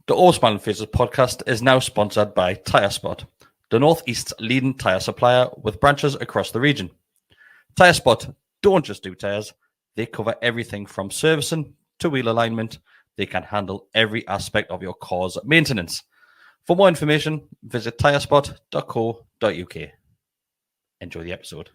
The All Smiling Faces podcast is now sponsored by Tyre Spot, the Northeast's leading tyre supplier with branches across the region. Tyre Spot don't just do tyres, they cover everything from servicing to wheel alignment. They can handle every aspect of your car's maintenance. For more information, visit tyrespot.co.uk. Enjoy the episode.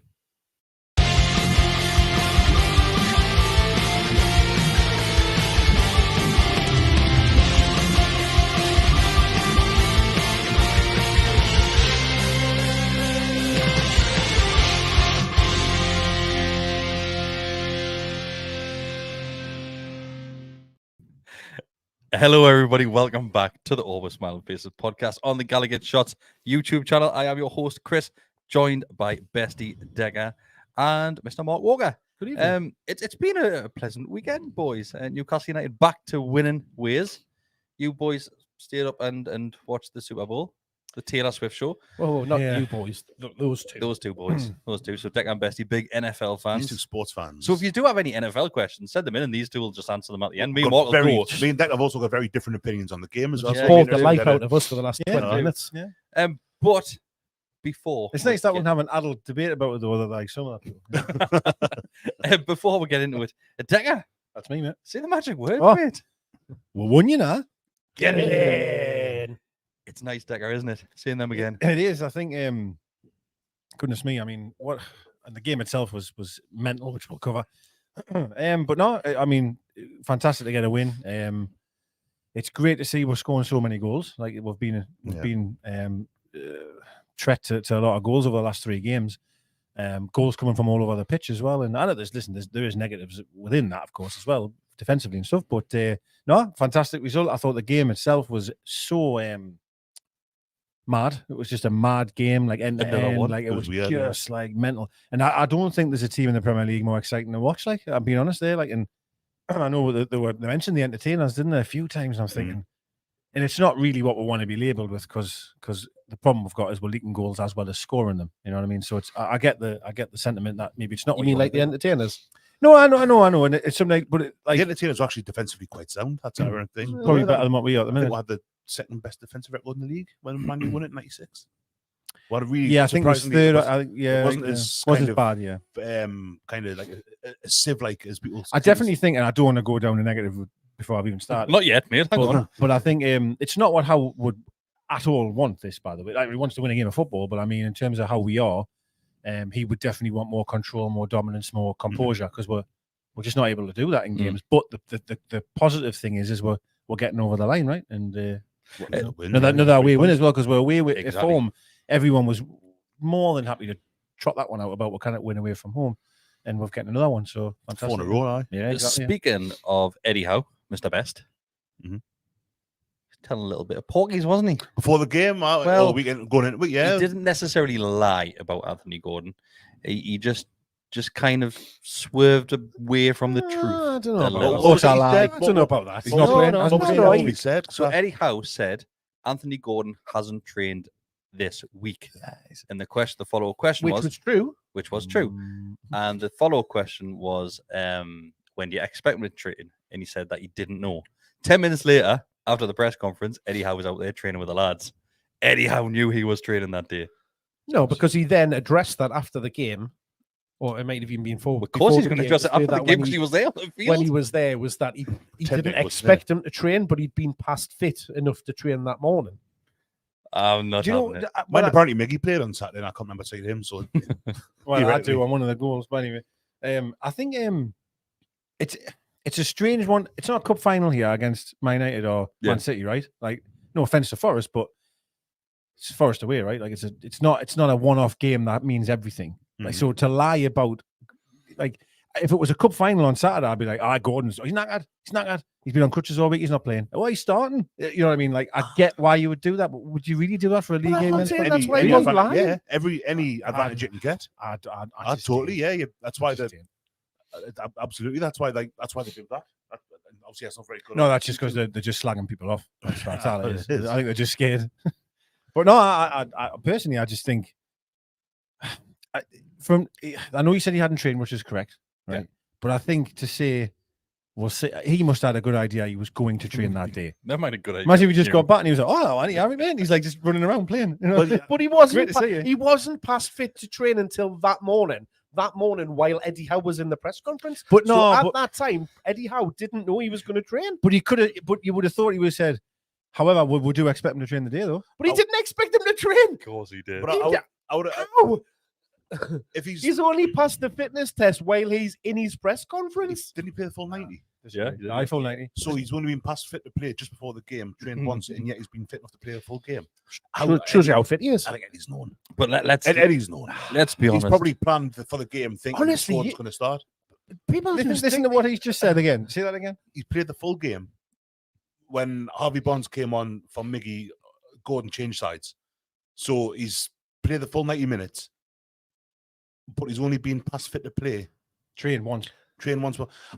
Hello, everybody. Welcome back to the Always Smiling Faces podcast on the GallowgateShots YouTube channel. I am your host, Chris, joined by Bestie Decker and Mr. Mark Walker. Good evening. It's been a pleasant weekend, boys. Newcastle United back to winning ways. You boys stayed up and watched the Super Bowl, the Taylor Swift show. Well, not you boys, those two. Those two boys. Those two. So Decker and Bestie, big NFL fans. These two sports fans. So if you do have any NFL questions, send them in and these two will just answer them at the end. Me and Mark will go. Me and Deck have also got very different opinions on the game as well. Just bored the life out of us for the last 20 minutes. Yeah. But before... It's nice that we can have an adult debate about it, though, like some of that. Before we get into it, Decker. That's me, mate. Say the magic word, mate. We won, you know. Get it in. It's nice, Decker, isn't it? Seeing them again. It is. I think, goodness me, I mean, what... And the game itself was mental, which we'll cover. But no, I mean, fantastic to get a win. It's great to see we're scoring so many goals. Like we've been threat to a lot of goals over the last 3 games. Goals coming from all over the pitch as well. And I know there is negatives within that, of course, as well, defensively and stuff. But no, fantastic result. I thought the game itself was so mad. It was just a mad game, like end to end. Like it was weird, just like mental. And I don't think there's a team in the Premier League more exciting to watch. Like I'm being honest there. Like, and I know they mentioned the entertainers, didn't they, a few times. And I'm thinking, and it's not really what we want to be labelled with, because the problem we've got is we're leaking goals as well as scoring them. You know what I mean? So it's I get the sentiment that maybe it's not. You mean like the entertainers? No, I know, and it's something. But like the entertainers are actually defensively quite sound. That's our thing. Probably better than what we are at the minute. We'll have the second best defensive record in the league when Man U won it in '96. What a really I think it was third. It wasn't as bad. Yeah, kind of like a sieve like as people. I definitely think, and I don't want to go down the negative before I've even started. Not yet, mate. Hang on. But I think it's not what Howe would at all want this. By the way, like he wants to win a game of football, but I mean in terms of how we are, he would definitely want more control, more dominance, more composure, because we're just not able to do that in games. But the positive thing is we're getting over the line, right? And another away win as well, because we're away with at home. Everyone was more than happy to trot that one out about what kind of win away from home, and we've getting another one. So fantastic. 4 in a row, yeah. Exactly, Speaking of Eddie Howe, Mr. Best, telling a little bit of porkies, wasn't he? Before the game, all weekend going into it, yeah. He didn't necessarily lie about Anthony Gordon. He just kind of swerved away from the truth. I don't know about that. He's not playing. So Eddie Howe said Anthony Gordon hasn't trained this week. And the follow-up question was true. Which was true. And the follow-up question was, when do you expect him to train? And he said that he didn't know. 10 minutes later, after the press conference, Eddie Howe was out there training with the lads. Eddie Howe knew he was training that day. No, because he then addressed that after the game. Or it might have even been forward. Of course, he's going to address it after the game because he was there. When he was there, was that he didn't expect him to train, but he'd been past fit enough to train that morning. I'm not. When apparently Miggy played on Saturday, and I can't remember seeing him. So, well, I do on one of the goals. But anyway, I think it's a strange one. It's not a cup final here against Man United or Man City, right? Like, no offense to Forest, but it's Forest away, right? Like, it's not a one-off game that means everything. Like, so to lie about, like, if it was a cup final on Saturday, I'd be like, Gordon's, he's not good. He's been on crutches all week. He's not playing. Oh, he's starting. You know what I mean? Like, I get why you would do that, but would you really do that for a league game? That's why he wasn't lying. Yeah, any advantage you can get. I totally, yeah. That's why absolutely. That's why they do that. Obviously, that's not very good. No, that's just because they're just slagging people off. That's all it is. I think they're just scared. But no, I personally, I just think. I know you said he hadn't trained, which is correct, right? Yeah. But I think to say Well, he must have had a good idea he was going to train that day. That might have good idea. Imagine if he just got back and he was like, "Oh, Annie, Harry, man." He's like just running around playing. You know? But he wasn't. Great to see you. He wasn't past fit to train until that morning. That morning, while Eddie Howe was in the press conference. But so at that time, Eddie Howe didn't know he was going to train. But he could have. But you would have thought he would have said, "However, we do expect him to train the day, though." But he didn't expect him to train. Of course he did. But I would How? if He's only passed the fitness test while he's in his press conference. didn't he play the full 90? Yeah, iPhone 90. So he's only been past fit to play just before the game, trained once, and yet he's been fit enough to play a full game. Shows you how fit he is. I think Eddie's known. But Eddie's known. Let's be honest. He's probably planned for the game, thinking Honestly, the squad's going to start. People Listen to what he's just said again. Say that again. He's played the full game. When Harvey Barnes came on for Miggy, Gordon changed sides. So he's played the full 90 minutes, but he's only been past fit to play. Train once.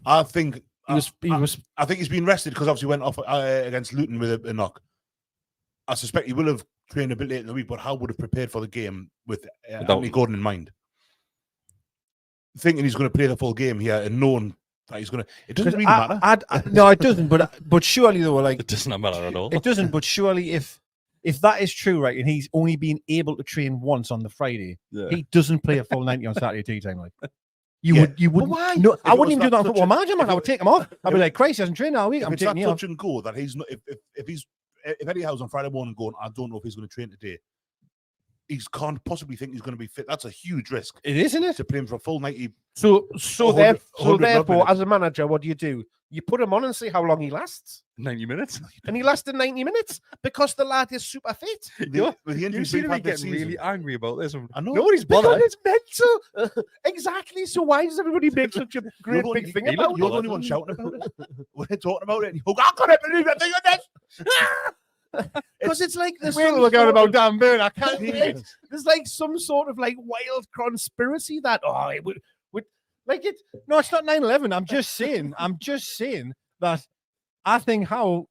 I think I think he's been rested because obviously went off against Luton with a knock. I suspect he will have trained a bit later in the week, but Howe would have prepared for the game with Anthony Gordon in mind. Thinking he's going to play the full game here and knowing that he's going to... It doesn't really matter. No, it doesn't. But surely, though, like... It does not matter at all. It doesn't, but surely if that is true, right, and he's only been able to train once on the Friday, he doesn't play a full 90 on Saturday tea time, like... You wouldn't. Why? No, I wouldn't even do that on touch football manager, man. I would take him off. I'd be if- like, Christ, he hasn't trained all week. If I'm it's taking that you off. touch and go that he's not... If Eddie Howe's on Friday morning going, I don't know if he's going to train today, he can't possibly think he's going to be fit. That's a huge risk. It is, isn't it? To play him for a full 90. So 100 therefore, minutes. as a manager, what do? You put him on and see how long he lasts. 90 minutes. And he lasted 90 minutes because the lad is super fit. With the You injuries seem we've to be had this getting season. really angry about this. I know. Nobody's Because bothered. it's mental. Exactly. So why does everybody make such a great You're big thing the about you're it? the only one shouting about it. We're talking about it. And you go, I can't believe that thing on this. Because it's like there's We'll some look out sort about of- Dan Burn. I can't Right? There's like some sort of like wild conspiracy that it would like it. No, it's not 9/11. I'm just saying that I think Howe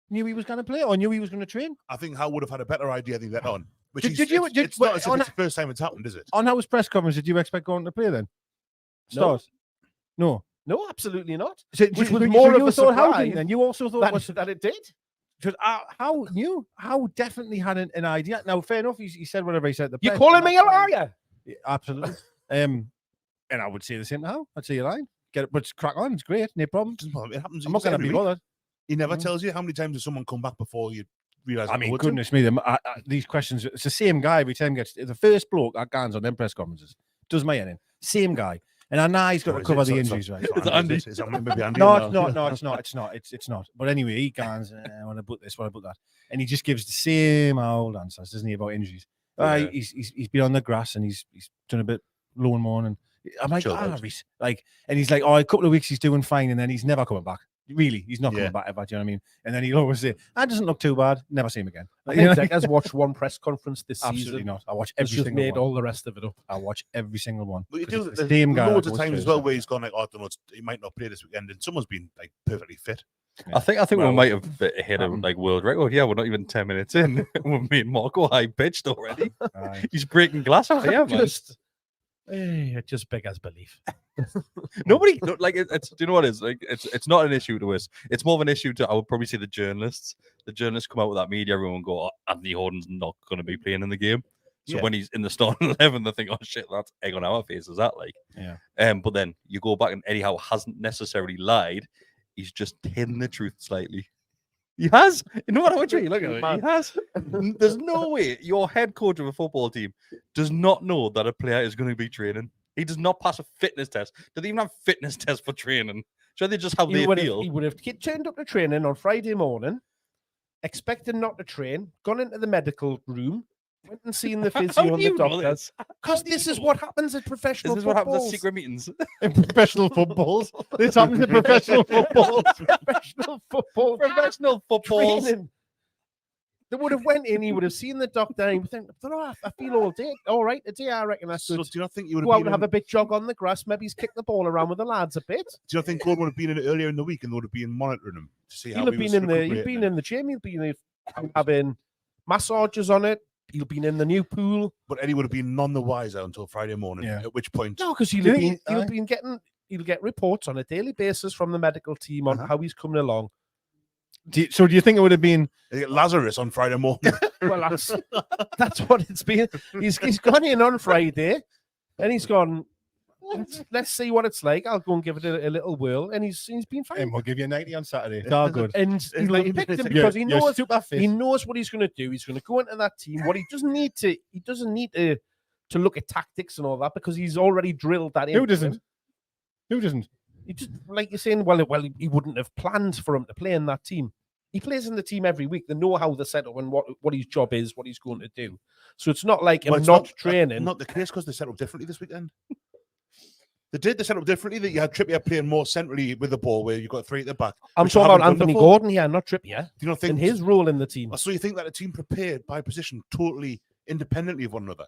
knew he was going to play or knew he was going to train. I think Howe would have had a better idea than he let on. Which Did you- it's not as if on it's the first time it's happened, is it? On Howe's press conference, did you expect Gordon to play then? No. Start? No. No, absolutely not. So, Which so was you- more so of you a thought Howe surprise didn't then. You also thought That it did. because Howe knew. Howe definitely had an idea. Now, fair enough. He said whatever he said. At the You press, calling and me a that's fine. liar? Yeah, absolutely. And I would say the same to Howe. I'd say you're lying. Get it, but crack on. It's great. No problem. It happens. I'm not going to be bothered. He never tells you how many times does someone come back before you realise. I mean, goodness me, these questions. It's the same guy every time. Gets the first bloke that guns on them press conferences. Does my in. Same guy. And I know he's got to cover the injuries, right? Is Andy? it maybe Andy? No, it's not. No, it's not. It's not. It's not. But anyway, he guns. I want to put this. Want to put that. And he just gives the same old answers, doesn't he, about injuries? Yeah. He's been on the grass and he's done a bit lawn mowing and I'm like, Chill out. and he's like, oh, a couple of weeks he's doing fine and then he's never coming back. Really, he's not Yeah. coming back ever. Do you know what I mean? And then he'll always say, "That doesn't look too bad. Never see him again." I You know? think Decker's watched one press conference this Absolutely season. not. I watch He's every just single made one. all the rest of it up. I watch every single one. But you 'cause do it's the there's same guy. loads that of goes times through as well it. where he's gone like, oh, I don't know, he might not play this weekend, and someone's been like perfectly fit. I think we Well, might have hit a like world record. Yeah, we're not even 10 minutes in. We're being Marco high pitched already. Aye. He's breaking glass out here, man. It just beggars belief. Nobody like it's. Do you know what it is? Like it's not an issue to us. It's more of an issue to I would probably say the journalists. The journalists come out with that media room and go, oh, Anthony Horton's not going to be playing in the game. So Yeah. when he's in the starting 11, they think, oh shit, that's egg on our faces. That like, Yeah. But then you go back and Eddie Howe hasn't necessarily lied. He's just hidden the truth slightly. He has. You know what I want you to look at it. He has. There's no way your head coach of a football team does not know that a player is going to be training. He does not pass a fitness test. Do they even have fitness tests for training? So they just how they feel. He would have turned up to training on Friday morning, expecting not to train, gone into the medical room, went and seen the How physio do and the you know doctor. this? Because this is what happens at professional This is what happens at footballs. secret meetings. In professional footballs. This happens in professional footballs. Professional football. Professional footballs. Training. They would have went in, he would have seen the doctor, and he would think, I feel all right today, I reckon that's So good. do you not think you would Go out have and been? have a big jog on the grass, maybe he's kicked the ball around with the lads a bit. Do you not think Gordon would have been in it earlier in the week and they would have been monitoring him to see how He'll have he was been recuperating? in the gym, he'll be having massages on it, he'll been in the new pool. But Eddie would have been none the wiser until Friday morning. Yeah. At which point, No, because Do you he'll think have aye. been getting he'll get reports on a daily basis from the medical team on how he's coming along. Do you think it would have been Lazarus on Friday morning? Well, that's what it's been. He's gone in on Friday, and he's gone. Let's see what it's like. I'll go and give it a little whirl, and he's been fine. and we'll give you a 90 on Saturday. It's all good. And he picked him because he knows what he's going to do. He's going to go into that team. What he doesn't need to look at tactics and all that because he's already drilled that in. Who doesn't? Who doesn't? He just, like you're saying, well, he wouldn't have planned for him to play in that team. He plays in the team every week. They know how they're set up and what his job is, what he's going to do. So it's not like him not training. Not the case because they set up differently this weekend. They set up differently. That you had Trippier playing more centrally with the ball, where you got three at the back. I'm talking about Anthony Gordon here, not Trippier. Do you not think in his role in the team? So you think that a team prepared by position totally independently of one another?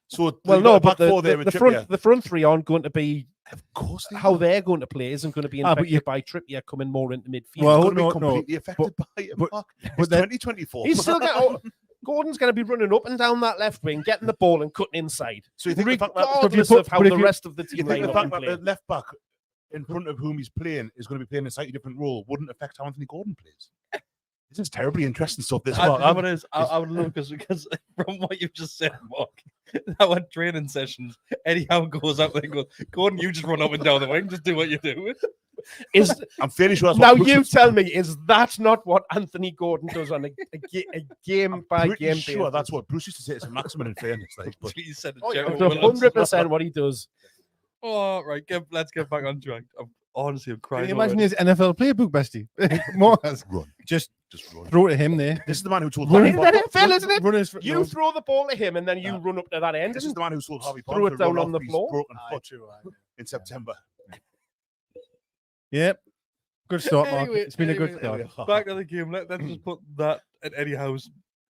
So but the front three aren't going to be. Of course, how they're going to play isn't going to be affected by Trippier coming more into midfield. Well, it's going to be completely affected by it. But 2024. He's still Gordon's going to be running up and down that left wing, getting the ball and cutting inside. So you think regardless of how the rest of the team the fact that the left back in front of whom he's playing is going to be playing a slightly different role wouldn't affect how Anthony Gordon plays? This is terribly interesting stuff. This I would love because from what you've just said, Mark, our training sessions, Eddie Howe goes out there and goes, Gordon, you just run up and down the wing, just do what you do. I'm fairly sure that's now you tell me, is that not what Anthony Gordon does on a game by game basis? Sure, that's what Bruce used to say. It's a maximum in fairness. Like, but he said 100% what he does. Oh, right. Let's get back on track. Honestly, I'm crying. Can you imagine his NFL playbook, Bestie? More run. Just run. Throw it to him there. This is the man who told Harvey Bonds. isn't it? You throw the ball to him and then you run up to that end. This is the man who told Harvey Bonds threw it down on the floor. Broken foot in September. Yep. Good start, Mark. It's been a good start. Back to the game. Let's just put that and Eddie Howe's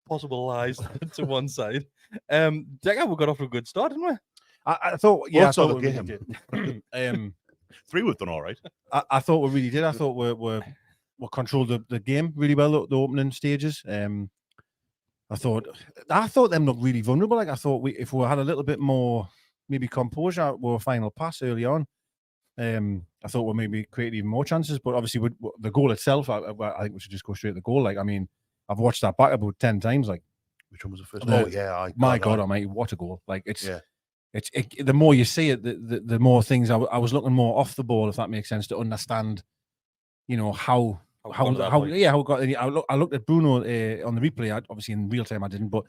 possible lies to one side. Decker, we got off to a good start, didn't we? I thought, yeah, I thought we really did. 3 we've done all right. I thought we really did. I thought we controlled the game really well at the opening stages. I thought them looked really vulnerable. Like I thought if we had a little bit more maybe composure with a final pass early on, I thought we maybe create even more chances. But obviously with the goal itself, I think we should just go straight to the goal. Like I mean, I've watched that back about 10 times. Like which one was the first? My God Almighty, what a goal! Like it's the more you see it, the more things I was looking more off the ball, if that makes sense, to understand, you know, how we got. I looked at Bruno on the replay. Obviously in real time I didn't, but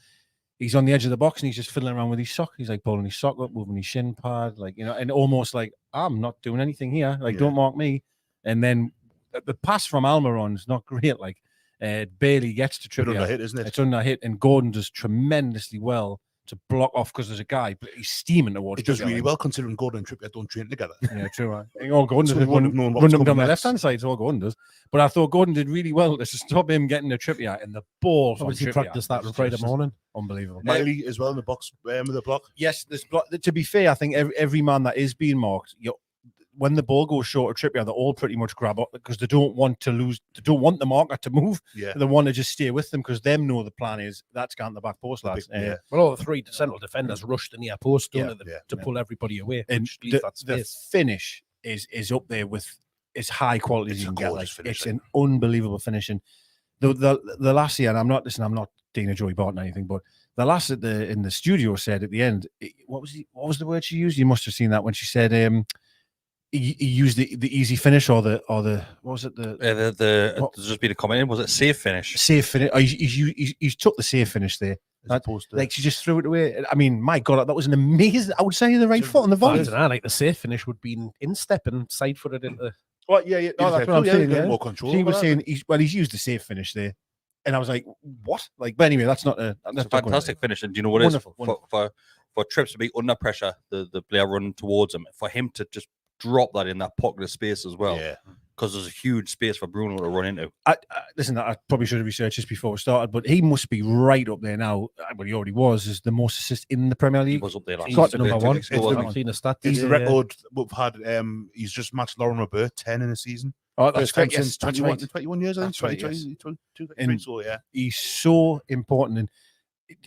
he's on the edge of the box and he's just fiddling around with his sock. He's like pulling his sock up, moving his shin pad, like, you know, and almost like I'm not doing anything here. Like don't mark me. And then the pass from Almiron is not great. Like barely gets to Trippier. It's under hit, isn't it? It's under hit, and Gordon does tremendously well to block off because there's a guy, but he's steaming towards. It does really well considering Gordon and Trippier don't train together. Yeah, true. Right? All Gordon does run them down the left-hand side. So all Gordon does. But I thought Gordon did really well to stop him getting the Trippier and the ball. Obviously, practiced that on Friday morning. Unbelievable. Miley as well in the box with the block. Yes, this block. To be fair, I think every man that is being marked, when the ball goes short of Trippier, they all pretty much grab up because they don't want to lose. They don't want the marker to move. Yeah. They want to just stay with them because them know the plan is that's going the back post, lads. Well, all the 3 central defenders rushed in the post to pull everybody away. And the finish is up there with as high quality as you can get. Like, it's an unbelievable finishing. The last year, and I'm not Dana Joey Barton or anything, but the last in the studio said at the end, what was the word she used? You must have seen that when she said he used the easy finish or the what was it there's just been a comment in, was it safe finish? Safe finish. He's took the safe finish there. Like she just threw it away. I mean, my God, that was an amazing. I would say the right foot on the volley. I don't know, like the safe finish would be instep and side footed into. Well, yeah. No, that's what I'm saying. Yeah. More control. She was saying he's used the safe finish there, and I was like, what? Like, but anyway, that's not a fantastic finish. And do you know what it is? For Trips to be under pressure, the player running towards him, for him to just drop that in that pocket of space as well. Yeah. Because there's a huge space for Bruno to run into. Listen, I probably should have researched this before we started, but he must be right up there now. Well, he already was, as the most assists in the Premier League. He was up there last He's number one. He's the record we've had. He's just matched Lauren Robert 10 in a season. Oh, that's correct. Since 21 years, I think. 22, right, so, yeah. He's so important. And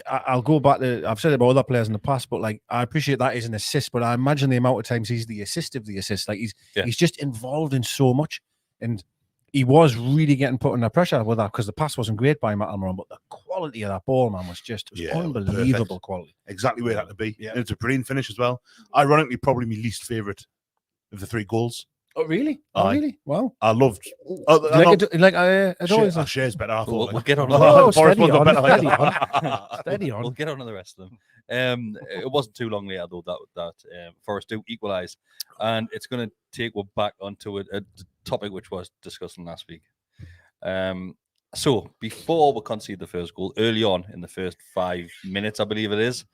I'll go back to, I've said it about other players in the past, but like I appreciate that is an assist, but I imagine the amount of times he's the assist of the assist. Like he's just involved in so much, and he was really getting put under pressure with that because the pass wasn't great by Matt Almiron, but the quality of that ball, man, was just unbelievable quality. Exactly where it had to be. Yeah. And it's a brilliant finish as well. Ironically, probably my least favourite of the 3 goals. Oh, really? Aye. Really? Wow. I loved. Shares better. I thought. We'll get on. Forest ones are better. Steady on. We'll get on to the rest of them. It wasn't too long later though that Forest do equalise, and it's going to take us back onto a topic which was discussing last week. So before we concede the first goal, early on in the first 5 minutes, I believe it is,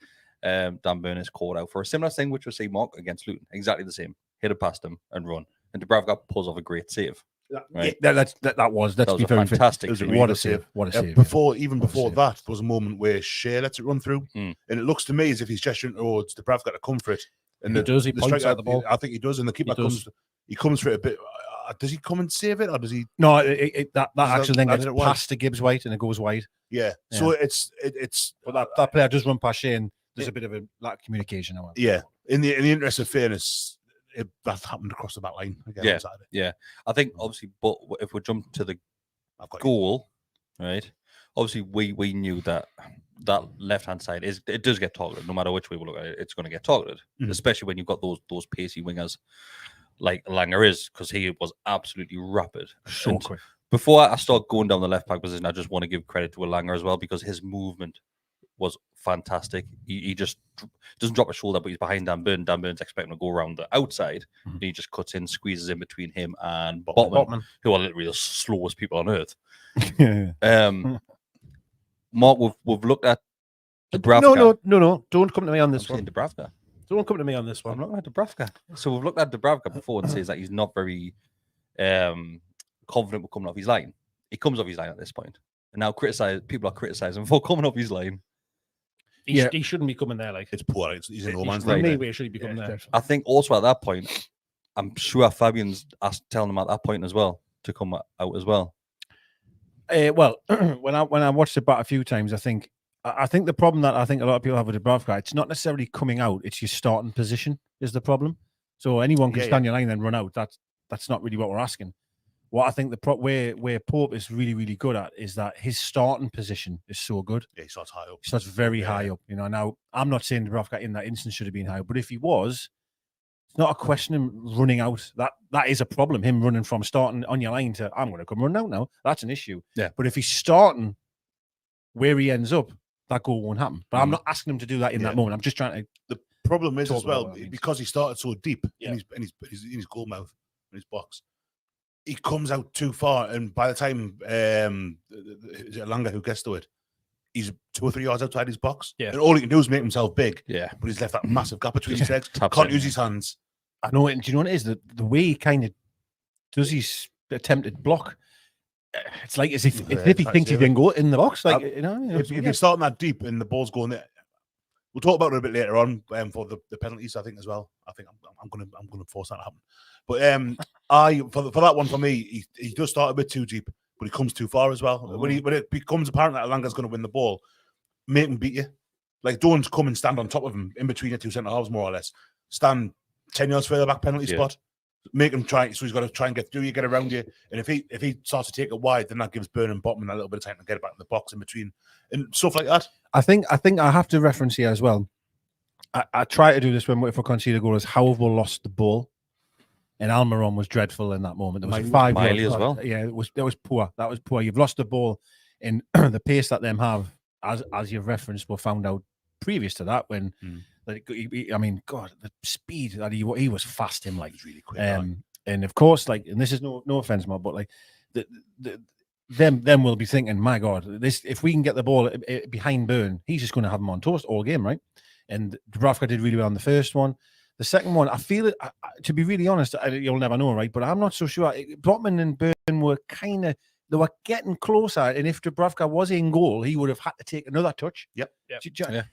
Dan Burn is called out for a similar thing, which was say Mark against Luton, exactly the same. Hit it past him and run, and Dubravka pulls off a great save. Right? That was a fantastic. What a save! What a save! Before that, there was a moment where Schar lets it run through, and it looks to me as if he's gesturing towards Dubravka to come for it. And he does. He points at the ball. I think he does, and the keeper comes for it a bit. Does he come and save it, or does he? No, that actually then gets passed to Gibbs White, and it goes wide. Yeah. So it's. But that player does run past Schar, and there's a bit of a lack of communication. However. Yeah. In the interest of fairness. That happened across the back line again on Saturday. Yeah. I think obviously, but if we jump to the goal, right? Obviously, we knew that left hand side it does get targeted. No matter which way we look at it, it's going to get targeted. Especially when you've got those pacey wingers like Langer is, because he was absolutely rapid. So quick. Before I start going down the left back position, I just want to give credit to Langer as well, because his movement was fantastic. He just doesn't drop a shoulder, but he's behind Dan Burn. Dan Burn's expecting to go around the outside. And he just cuts in, squeezes in between him and Botman, who are literally the slowest people on earth. Mark, we've looked at Dubravka. No. Don't come to me on this one. Dubravka. Don't come to me on this one. I'm looking at Dubravka. So we've looked at Dubravka before and says that he's not very confident with coming off his line. He comes off his line at this point. And now people are criticizing for coming off his line. He shouldn't be coming there. Like it's poor. He's in no man's line. line. He should be coming there. I think also at that point, I'm sure Fabian's telling him at that point as well to come out as well. Well, when I watched it back a few times, I think the problem that I think a lot of people have with Dubravka, it's not necessarily coming out; it's your starting position is the problem. So anyone can stand your line and then run out. That's not really what we're asking. What I think where Pope is really, really good at is that his starting position is so good. Yeah, he starts high up. He starts very high up. Now, I'm not saying Dubravka in that instance should have been high, but if he was, it's not a question of him running out. That is a problem. Him running from starting on your line to I'm going to come run out now. That's an issue. Yeah. But if he's starting where he ends up, that goal won't happen. But I'm not asking him to do that in that moment. I'm just trying to. The problem is as well because he started so deep in his goal mouth, in his box. He comes out too far, and by the time is it Langer who gets to it, he's 2 or 3 yards outside his box. Yeah. And all he can do is make himself big. Yeah. But he's left that massive gap between his legs. Can't use his hands. I know it. And do you know what it is? The way he kind of does his attempted block, it's like as if he thinks he can go in the box. Like if you're starting that deep and the ball's going there, we'll talk about it a bit later on for the penalties. I think as well. I think I'm gonna force that to happen. But for that one for me, he does start a bit too deep, but he comes too far as well. When it becomes apparent that Langer's going to win the ball, make him beat you. Like don't come and stand on top of him in between your 2 centre halves, more or less. Stand 10 yards further back penalty spot. Make him try. So he's got to try and get through you, get around you. And if he starts to take it wide, then that gives Burn and Botman a little bit of time to get it back in the box in between and stuff like that. I think I have to reference here as well. I try to do this when if we concede a goal is how have we lost the ball. And Almiron was dreadful in that moment. There was 5 Miley as well. Yeah, that was poor. That was poor. You've lost the ball, and the pace that them have, as you've referenced, were found out previous to that when, I mean, God, the speed that he was fast. Him like really quick. And of course, and this is no offense, Mark, but like them will be thinking, my God, this if we can get the ball behind Burn, he's just going to have him on toast all game, right? And Dubravka did really well on the first one. The second one, I feel it, to be really honest, you'll never know, right? But I'm not so sure. Botman and Burn were they were getting closer. And if Dubravka was in goal, he would have had to take another touch. Yep.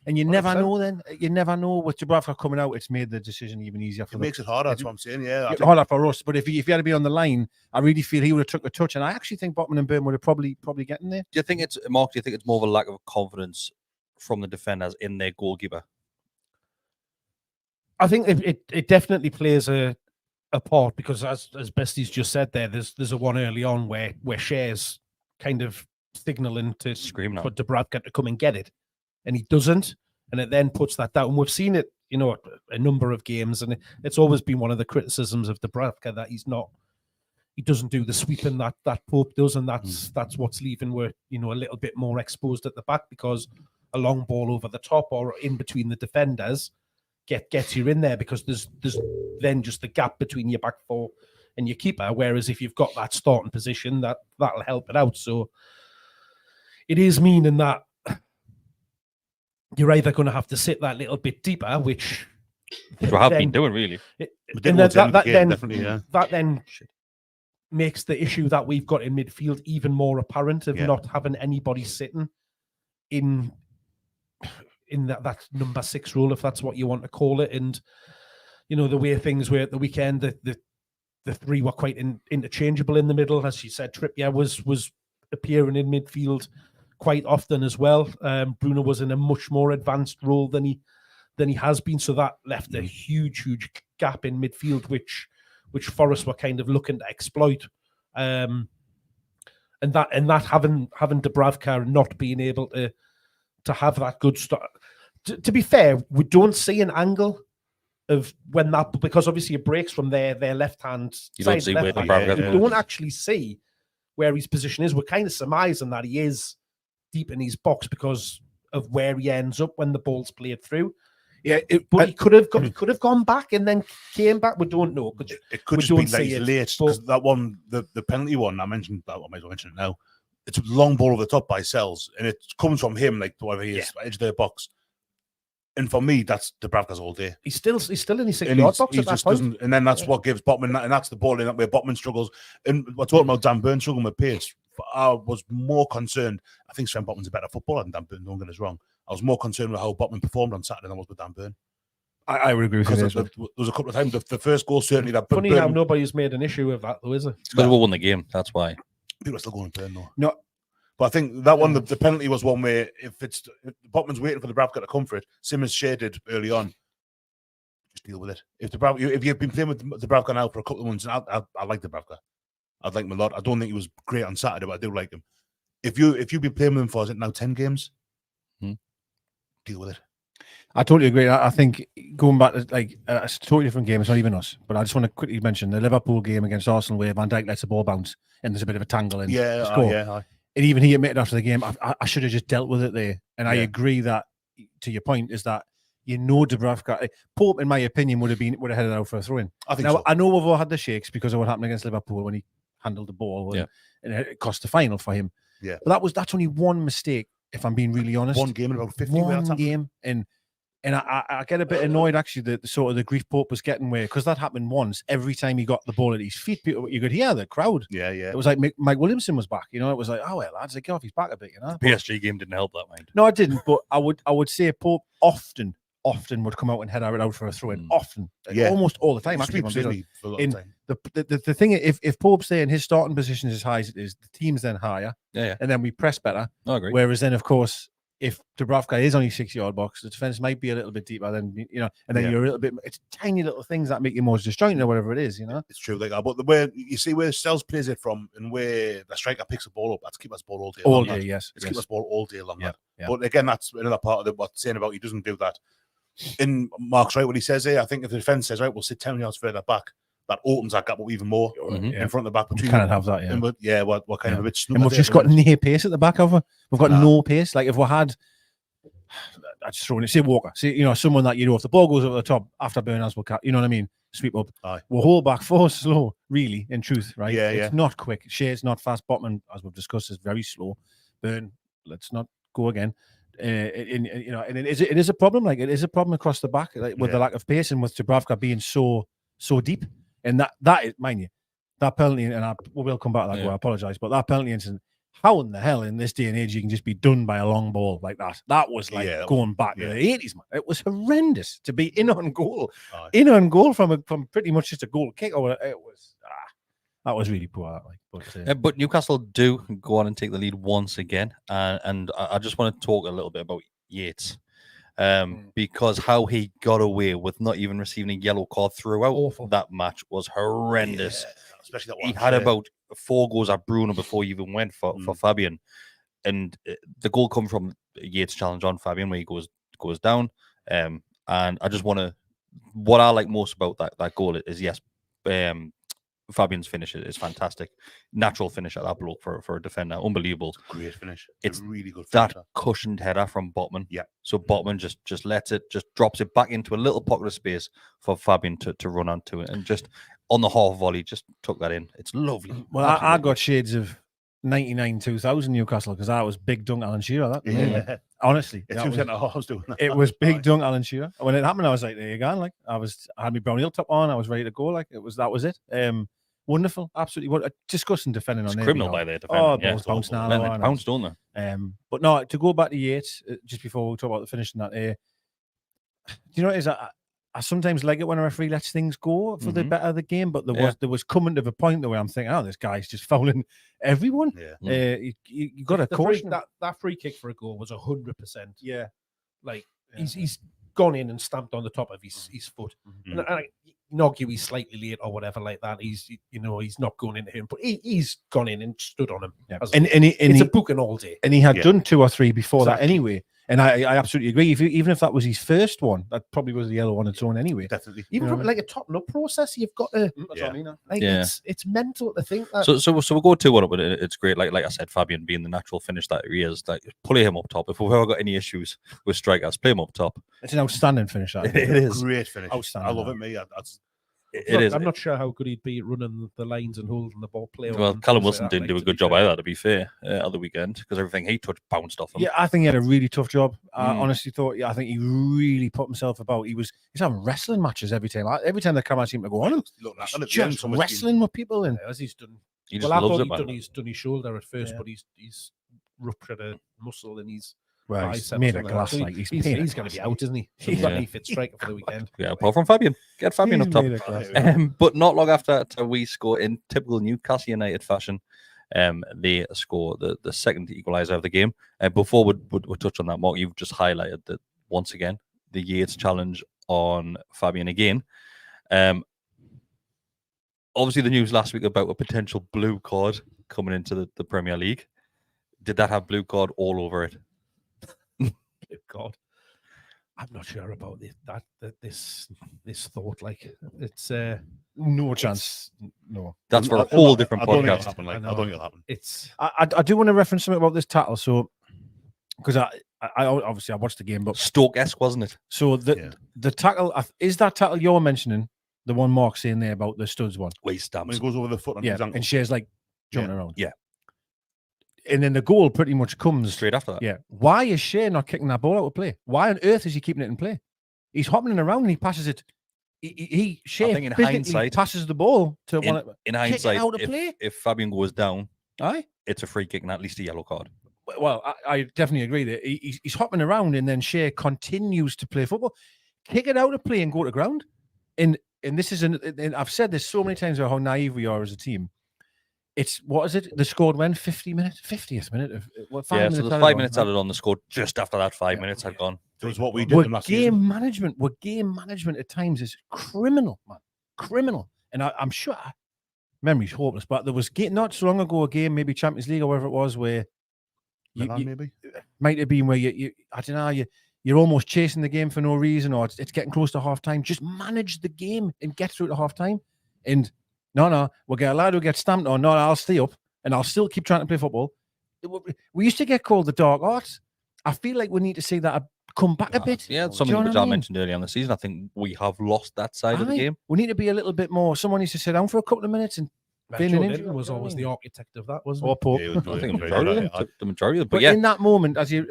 And you never know then. You never know with Dubravka coming out, it's made the decision even easier for them. It makes it harder, that's what I'm saying, yeah. Harder for us. But if he had to be on the line, I really feel he would have took a touch. And I actually think Botman and Burn would have probably getting there. Do you think it's more of a lack of confidence from the defenders in their goalkeeper? I think it definitely plays a part, because as Bestie's just said there, there's a one early on where Shar's kind of signaling to Scream now. for Dubravka to come and get it, and he doesn't, and it then puts that down. We've seen it, a number of games, and it's always been one of the criticisms of Dubravka that he doesn't do the sweeping that Pope does, and that's what's leaving we're a little bit more exposed at the back, because a long ball over the top or in between the defenders gets you in there, because there's then just the gap between your back four and your keeper. Whereas if you've got that starting position, that'll help it out. So it is meaning that you're either going to have to sit that little bit deeper, which we have been doing, really. And that then makes the issue that we've got in midfield even more apparent, of not having anybody sitting in that number 6 role, if that's what you want to call it. And the way things were at the weekend, the three were quite interchangeable in the middle. As you said, Trippier was appearing in midfield quite often as well. Bruno was in a much more advanced role than he has been, so that left a huge gap in midfield, which Forest were kind of looking to exploit. And that having Dubravka and not being able to have that good start. To be fair, we don't see an angle of when that, because obviously it breaks from their left hand. You don't see where Dubravka. You don't actually see where his position is. We're kind of surmising that he is deep in his box because of where he ends up when the ball's played through. Yeah, but he could have gone back and then came back. We don't know. It could just be that he's late, because that one, the penalty one I mentioned, I might as well mention it now. It's a long ball over the top by Sells, and it comes from him, like whatever he is, edge of their box. And for me, that's Dubravka's all day. He's still in his 6-yard box at that point. And then that's what gives Botman, and that's the ball in that way Botman struggles. And we're talking about Dan Burn struggling with pace. I was more concerned. I think Sven Botman's a better footballer than Dan Burn. Don't get us wrong. I was more concerned with how Botman performed on Saturday than I was with Dan Burn. I would agree with you. There was a couple of times the first goal certainly that. Funny how nobody's made an issue of that, though, is it? It's because we won the game. That's why. People are still going to Burn, though. No. But I think that one, the penalty was one where if Botman's waiting for Dubravka to come for it, Simmons shaded early on. Just deal with it. If you've been playing with Dubravka now for a couple of months, I like Dubravka. I'd like him a lot. I don't think he was great on Saturday, but I do like him. If you've been playing with him for, is it now 10 games? Deal with it. I totally agree. I think going back to it's a totally different game. It's not even us. But I just want to quickly mention the Liverpool game against Arsenal where Van Dijk lets the ball bounce and there's a bit of a tangle and score. And even he admitted after the game, I should have just dealt with it there. And I agree that, to your point, is that Dubravka, Pope, in my opinion, would have headed out for a throw-in. I think so. I know we've all had the shakes because of what happened against Liverpool when he handled the ball and it cost the final for him. Yeah, but that's only one mistake, if I'm being really honest. One game in about 50. One game, and I get a bit annoyed actually the sort of the grief Pope was getting where, because that happened once. Every time he got the ball at his feet, you could hear the crowd. Yeah. It was like Mike Williamson was back. It was like, oh well, lads, get off his back a bit. The PSG game didn't help that, mind. No, it didn't. But I would say Pope often would come out and head out for a throw-in. Often, almost all the time. Actually, for a lot of time. The thing is, if Pope's saying his starting position is as high as it is, the team's then higher, and then we press better. I agree. Whereas then, of course, if Dubravka is on his 6-yard box, the defense might be a little bit deeper than and then you're a little bit. It's tiny little things that make you more disjointed or whatever it is. It's true. But the way you see where Sells plays it from and where the striker picks the ball up, that's keeper's ball all day. All day, yes. It's keeper's ball all day long. Yeah. But again, that's another part of what's saying about he doesn't do that. In Mark's right, what he says here, I think if the defense says, right, we'll sit 10 yards further back, that opens that gap up even more in front of the back. We can't have that, we're kind of a bit snug. And we've just got no pace at the back of her. We've got no pace. Like if we had, I just throw in it, say Walker, someone that, if the ball goes over the top after Berners will cut, you know what I mean? Sweep up. We'll hold back for slow, really, in truth, right? It's not quick. Shea's not fast. Botman, as we've discussed, is very slow. Burn, let's not go again. And it is a problem. Like it is a problem across the back, with the lack of pace and with Dubravka being so deep. And that is, mind you, that penalty, and we will come back to that. I apologize, but that penalty incident. How in the hell in this day and age you can just be done by a long ball like that? That was like going back to the 80s, man. It was horrendous to be in on goal from pretty much just a goal kick. Or it was that was really poor. But Newcastle do go on and take the lead once again, and I just want to talk a little bit about Yates. Because how he got away with not even receiving a yellow card throughout that match was horrendous. Yeah, especially that He one. had about 4 goals at Bruno before he even went for Fabian. And the goal come from Yates' challenge on Fabian where he goes down. And I just want to, what I like most about that goal is, yes, Fabian's finish is fantastic. Natural finish at that bloke for a defender. Unbelievable. Great finish. It's a really good finish. That cushioned header from Botman. Yeah. So Botman just lets it, just drops it back into a little pocket of space for Fabian to run onto it. And just on the half volley, just took that in. It's lovely. Well, I got shades of 99, 2000 Newcastle because I was big dunk Alan Shearer. Honestly. It was big dunk Alan Shearer. When it happened, I was like, there you go. Like I had my brown heel top on. I was ready to go. Like that was it. Wonderful, absolutely. What discussing defending it's on criminal by their defending. Balls bounce now. They bounce, don't they? But no, to go back to Yates, just before we talk about the finishing that, do you know what it is? I sometimes like it when a referee lets things go for the better of the game, but there was coming to the point though where I'm thinking, oh, this guy's just fouling everyone. Yeah. You got to caution that free kick for a goal was 100%. Yeah, like he's gone in and stamped on the top of his foot. And Noggy, he's slightly late or whatever like that. He's not going into him, but he's gone in and stood on him. Yeah. It's a booking all day. And he had done 2 or 3 before that anyway. And I absolutely agree. Even if that was his first one, that probably was the yellow one its own anyway. Definitely. Even from like a topping up process, you've got to. That's what I mean. Like it's mental to think that. So we'll go 2-1 up with it. It's great. Like I said, Fabian being the natural finish that he is, like play him up top. If we've ever got any issues with strikers, play him up top. It's an outstanding finish. That it is great finish. Outstanding. I love it, mate. I'm not sure how good he'd be at running the lines and holding the ball. Well, Callum Wilson didn't do a good job either, to be fair, at the weekend, because everything he touched bounced off him. Yeah, I think he had a really tough job. I honestly thought, I think he really put himself about. He's having wrestling matches every time. Every time the camera seemed to go on, he's just wrestling with people. And as he's done, he just loves it, man. He's done his shoulder at first, but he's ruptured a muscle and he's. Well, he's made a glass so like he's going to be out, isn't he? So he's got any fit striker for the weekend. Yeah, apart from Fabian, get Fabian up top. But not long after we score in typical Newcastle United fashion. They score the second equaliser of the game. Before we touch on that, Mark, you've just highlighted that once again the Yates challenge on Fabian again. Obviously, the news last week about a potential blue card coming into the Premier League. Did that have blue card all over it? God, I'm not sure about this thought. Like it's no chance. No, that's for a whole different podcast. I don't think it'll happen. It's I do want to reference something about this tackle. So because I obviously I watched the game, but Stoke-esque, wasn't it? So the tackle is that tackle you're mentioning, the one Mark's saying there about the studs one. Where he stamps. When he goes over the foot on his ankle. And Shar's like jumping around. Yeah. And then the goal pretty much comes straight after that. Yeah. Why is Shea not kicking that ball out of play? Why on earth is he keeping it in play? He's hopping around and he passes it. Shea I think in hindsight passes the ball to in hindsight, out of play. If Fabian goes down, it's a free kick and at least a yellow card. Well, I definitely agree that he's hopping around and then Shea continues to play football. Kick it out of play and go to ground. And this is and I've said this so many times about how naive we are as a team. It's what is it? They scored when 50th minute of 5 minutes. So the 5 minutes added on. They scored just after that 5 minutes had gone. It was what we did last season. Game management at times is criminal, man. Criminal. And I'm sure memory's hopeless, but there was not so long ago a game, maybe Champions League or whatever it was, where maybe might have been where you I don't know, you're almost chasing the game for no reason, or it's getting close to half time. Just manage the game and get through to half time. And no, we'll get a lad who gets stamped on. No, I'll stay up and I'll still keep trying to play football. We used to get called the dark arts. I feel like we need to see that come back a bit. Yeah, something which I mentioned earlier on the season. I think we have lost that side of the game. We need to be a little bit more. Someone needs to sit down for a couple of minutes and. Linton was always the architect of that, wasn't he? Or Pope. I think the majority of them. But in that moment, I feel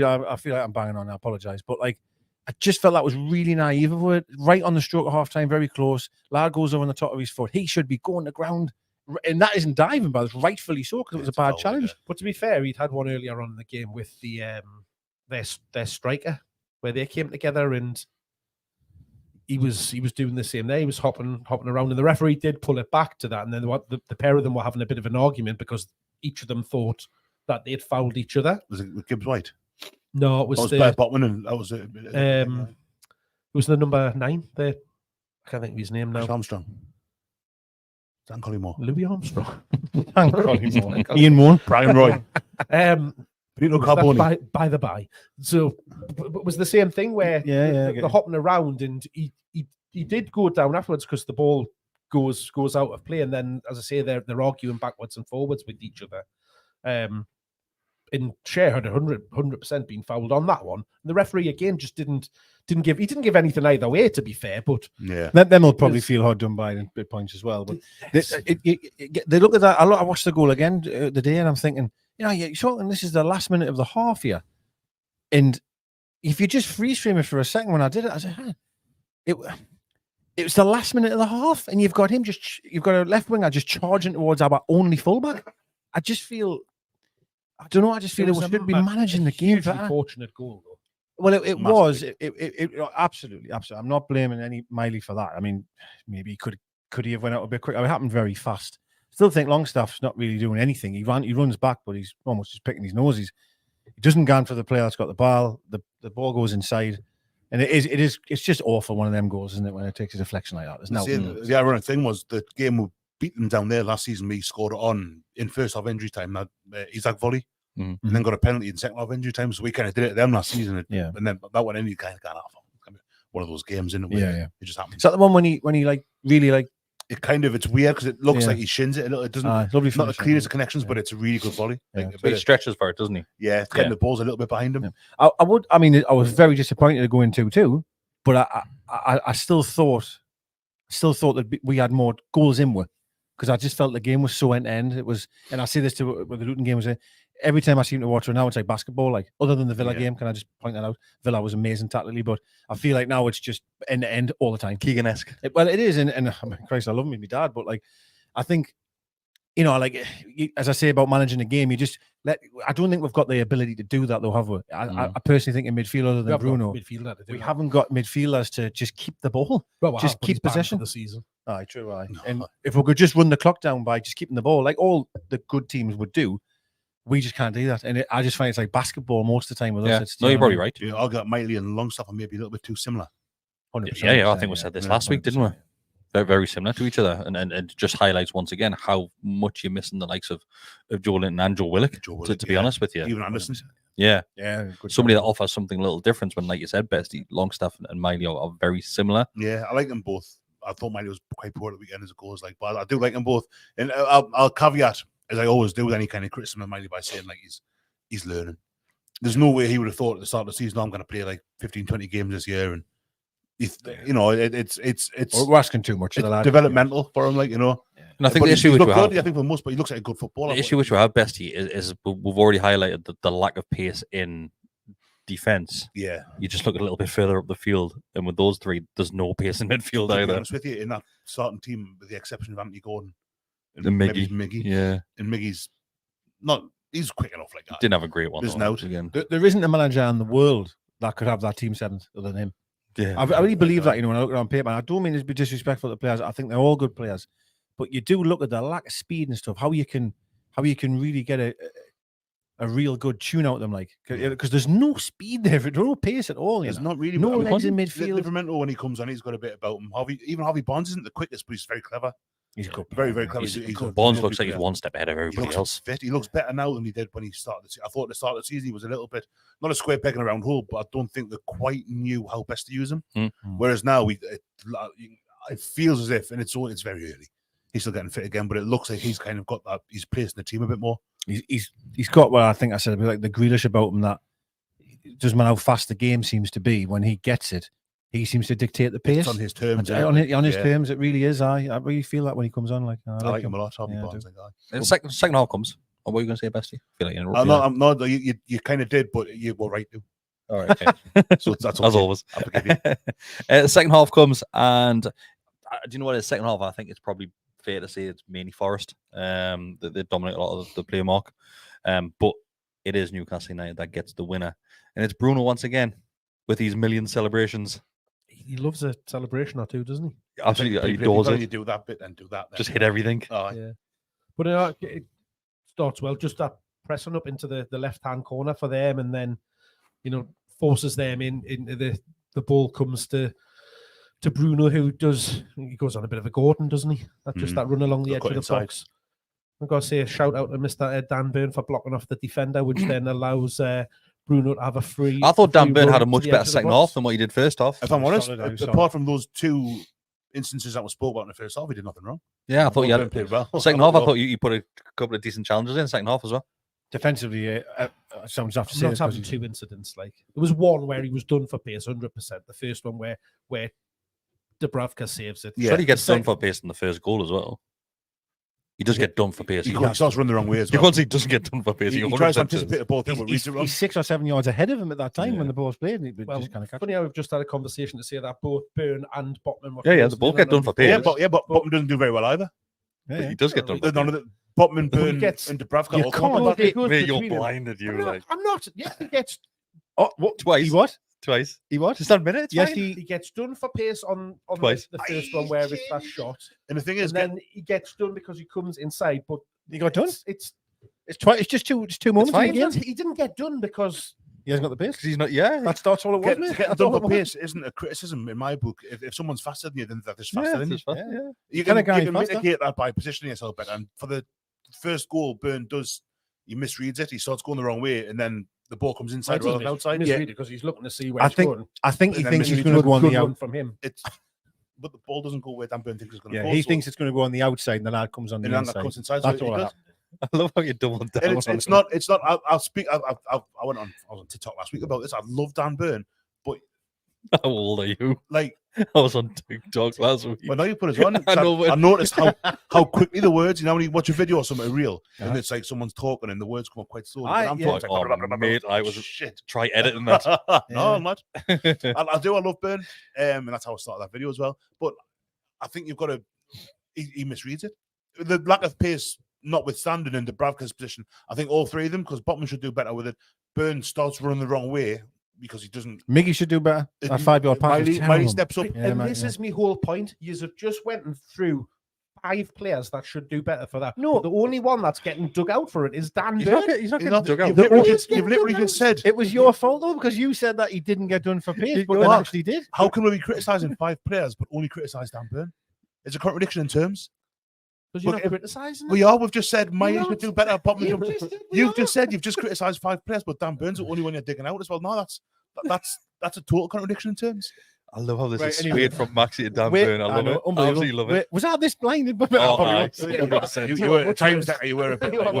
like I'm banging on. I apologise, but like. I just felt that was really naive of it. Right on the stroke of half time, very close. Lad goes over on the top of his foot. He should be going to ground. And that isn't diving, but it's rightfully so because it was a bad challenge. Yeah. But to be fair, he'd had one earlier on in the game with the their striker where they came together and he was doing the same there. He was hopping around and the referee did pull it back to that. And then the pair of them were having a bit of an argument because each of them thought that they'd fouled each other. Was it with Gibbs White? No, it was Botman, and that was it. It was the number 9. I can't think of his name now. Chris Armstrong. Dan Collymore. Louis Armstrong. Ian Moore. Brian Roy. Benito Carboni. By the by. So it was the same thing where they're hopping around, and he did go down afterwards because the ball goes out of play, and then, as I say, they're arguing backwards and forwards with each other. And Schar had 100% been fouled on that one. And the referee again just didn't give anything either way, to be fair. But them will probably feel hard done by at points as well. But they look at that. I watched the goal again the day, and I'm thinking, you're talking, this is the last minute of the half here, and if you just freeze frame it for a second, when I did it, I said, it was the last minute of the half, and you've got a left winger just charging towards our only fullback. I just feel it should be managing the game. Hugely fortunate goal, though. Well, it was. It absolutely. I'm not blaming any Miley for that. I mean, maybe could he have went out a bit quicker? It happened very fast. Still think Longstaff's not really doing anything. He runs back, but he's almost just picking his nose. He doesn't go for the player that's got the ball. The ball goes inside, and it's just awful. One of them goals, isn't it? When it takes a deflection like that. The ironic thing was the game we beat them down there last season. We scored it on in first half injury time. That Isaac volley. And then got a penalty in second half injury time. So we kind of did it to them last season. And then that one ended kind of got off. One of those games, isn't it? It just happened. Is that the one when he like really like? It's weird because it looks like he shins it. It doesn't. Lovely. Not the cleanest of connections, but it's a really good volley. He stretches for it, doesn't he? Yeah, it's getting the balls a little bit behind him. I was very disappointed to go in 2-2, but I still thought that we had more goals in with, because I just felt the game was so end to end. It was, and I say this to the Luton game was. Every time I seem to watch it now, it's like basketball. Like, other than the Villa game, can I just point that out? Villa was amazing tactically, but I feel like now it's just end to end all the time. Keegan-esque. Well, it is, and I mean, Christ, I love him, my dad, but like, I think, as I say about managing the game, I don't think we've got the ability to do that, though, have we? I personally think in midfield, other than Bruno, we haven't got midfielders to just keep the ball, just keep possession. The season. Aye, true, aye. And if we could just run the clock down by just keeping the ball, like all the good teams would do, we just can't do that. And I just find it's like basketball most of the time with us. No, you're probably right. I got Miley and Longstaff are maybe a little bit too similar. 100%. Yeah, I think we said this last week, didn't we? They're very similar to each other, and it just highlights once again how much you're missing the likes of Joe Linton and Joe Willock. To be honest with you, even Anderson. Yeah. Somebody that point. offers something a little different. When, like you said, Bestie, Longstaff and Miley are very similar. Yeah, I like them both. I thought Miley was quite poor at the weekend as it goes, but I do like them both. And I'll caveat, as I always do with any kind of criticism of Miley, by saying like he's learning. There's no way he would have thought at the start of the season, I'm going to play like 15, 20 games this year, and it's we're asking too much of the lad. Developmental for him, And I think the issue which we have, I think for the most part, he looks like a good footballer. The issue which we have, Bestie, is we've already highlighted the lack of pace in defense. Yeah, you just look a little bit further up the field, and with those three, there's no pace in midfield either. To be honest with you, in that starting team, with the exception of Anthony Gordon and Miggy, and Miggy's not. He's quick enough like that. Didn't have a great one. Again. There isn't a manager in the world that could have that team seventh other than him. Yeah, I really believe that. When I look at it on paper, and I don't mean to be disrespectful to the players. I think they're all good players, but you do look at the lack of speed and stuff. How you can really get a real good tune out of them, because there's no speed there, there's no pace at all. There's not really. No legs in midfield. Livermore, when he comes on, he's got a bit about him. Harvey Barnes isn't the quickest, but he's very clever. He's good. Very, very clever. Barnes looks like he's one step ahead of everybody else. Fit. He looks better now than he did when he started. I thought at the start of the season he was a little bit, not a square peg in a round hole, but I don't think they quite knew how best to use him. Whereas now it feels as if, and it's very early, he's still getting fit again, but it looks like he's kind of got that. He's placed in the team a bit more. He's got what I think I said, like the Grealish about him, that it doesn't matter how fast the game seems to be. When he gets it, he seems to dictate the pace. It's on his terms. On his terms, it really is. I really feel that when he comes on. I like him a lot. Harvey Barnes, and second half comes. What were you going to say, Bestie? I feel like I'm not. You kind of did, but you were right to. All right. Okay. So that's as always. Second half comes, and do you know what? The second half, I think it's probably fair to say it's mainly Forest. They dominate a lot of the play mark, but it is Newcastle United that gets the winner, and it's Bruno once again with these million celebrations. He loves a celebration or two, doesn't he? Absolutely, he adores it. You do that bit and do that. Just hit everything. Yeah, but it starts well. Just that pressing up into the left hand corner for them, and then forces them into the ball comes to Bruno, who goes on a bit of a Gordon, doesn't he? That run along the edge of the box. I've got to say a shout out to Mr. Dan Burn for blocking off the defender, which then allows Bruno to have a free. I thought Dan Burn run had a to much the better edge of the second box. half than what he did first half. If I'm honest, solid, apart from those 2 instances that were spoke about in the first half, he did nothing wrong. Yeah, I thought you had played well. second half. I thought you put a couple of decent challenges in second half as well. Defensively, someone's have to say Not having 2 incidents. Like there was one where he was done for pace, 100%. The first one where Dubravka saves it. Yeah. Sure, he gets done for pace in the first goal as well. He does get done for pace. He starts running the wrong way as You well. can't say he doesn't get done for pace. He 100% tries to does. anticipate the ball thing, but reads it wrong. He's 6 or 7 yards ahead of him at that time Yeah. when the ball's played. And Well, just kind of funny how we've just had a conversation to say that both Burn and Botman were Yeah, closing they both in get on done him for before. pace. But Botman doesn't do very well either. Yeah. He does get done for None pace. of the Botman, But he Burn, gets- and Dubravka You all can't come do back. it. Mate, you're between them. blinded, you like I'm not. Yeah, he gets What? twice. He what? Twice. He what? Just a minute. It's Yes, fine. he gets done for pace on Twice. the first one where it's that shot, And the thing and is, then he gets done because he comes inside. But He got done. It's It's twice. It's just two moments in fine. the game. he didn't get done because He hasn't got the pace. Because he's not. Yeah. That's all it was. mate. getting That's done all for it was. pace isn't a criticism in my book. If someone's faster than you, then they're just Yeah, faster than you. it's fine. Yeah. You Can can, a guy you can faster? mitigate that by positioning yourself better. And for the first goal, Burn he misreads it. He starts going the wrong way, and then the ball comes inside rather than outside. misread it because he's looking to see where I it's think going. I think he And then thinks he's maybe going to go on Good the run out. from him. But the ball doesn't go where Dan Burn thinks it's going to Yeah, go. he so- thinks it's going to go on the outside, and the lad comes on the and then inside. that comes inside. That's so all it that does. happened. I love how you doubled down. And it's not. I'll speak. I went on. I was on TikTok last week about this. I love Dan Burn, but How old are you? like, I was on TikTok last week. well, now you put us on. I know, I noticed how quickly the words. When you watch a video or something real, and Uh-huh. it's like someone's talking and the words come up quite slowly. I- And I'm yeah. talking, Oh, like, blah, blah, blah, blah, mate, blah. I was- shit. Try editing that. No, I'm not. I do. I love Burn, and that's how I started that video as well. But I think you've got to. He misreads it. The lack of pace, notwithstanding, in Dubravka's position, I think all 3 of them, because Botman should do better with it. Burn starts running the wrong way because he doesn't. Miggy should do better. That 5-yard pass was Miley terrible. steps up. Yeah, and mate, this yeah. is my whole point. You have just went through 5 players that should do better for that. No. But the only one that's getting dug out for it is Dan He's Burn. not getting You've not- dug out. You've literally He's just, getting you've literally dug just out. said, It was your fault though, because you said that he didn't get done for pace, but then What? actually did. how can we be criticising 5 players but only criticise Dan Burn? It's a contradiction in terms. Because you're Look, not criticising We are. We've just said Miley No, should do better. Botman You've should- just said we You've are. just said you've just criticised 5 players, but Dan Burn's the only one you're digging out as well. No, that's a total contradiction in terms. I love how this Right, is anyway. straight from Maxi to Dan Wait, Burn. I love know, it. I unbelievable. absolutely love it. Wait, was I this blinded? Oh, Probably aye, was. 100%. You were at times that you were a bit like,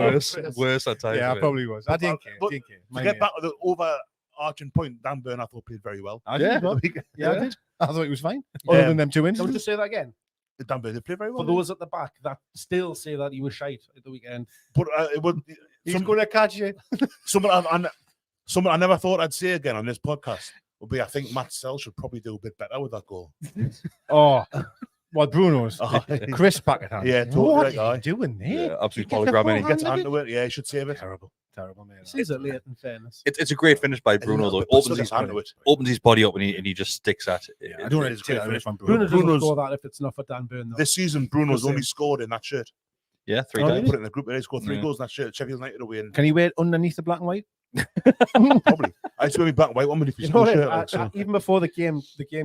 Worse at times. Yeah, I mate. probably was. I didn't care. But Didn't care. to Mind get me. back to the overarching point, Dan Burn I thought played very well. I did Yeah. as well. Yeah, I Yeah. did. I thought it was fine. Other than them 2 Can we incidents. just say that again? Dan Burn did play very well. For those at the back that still say that he was shite at the weekend. But it would. He's going to catch you. Someone I never thought I'd say again on this podcast would be I think Matt Sell should probably do a bit better with that goal. Oh, what Bruno's? Oh, Chris back at hand. Yeah, totally What right, are aye. you doing there? Yeah, absolute You get the hologram. full And He gets hand of onto it. Yeah, he should save it. Terrible, terrible, man. This is a late in fairness. it's a great finish by Bruno, though. But Opens still gets his, onto it. opens his body up and he just sticks at it. I don't want It's to take great that away from Bruno Bruno. doesn't Bruno's- score that if it's not for Dan Burn, though. This season, Bruno's Because, only scored in that shirt. Yeah, 3 Oh, times. Put it in the group. He scored 3 Yeah. goals in that shirt. Sheffield United away. And Can he wear it underneath the black and white? probably. I used to be black and white one if You he's know still what? shirt. like, so. Even before the game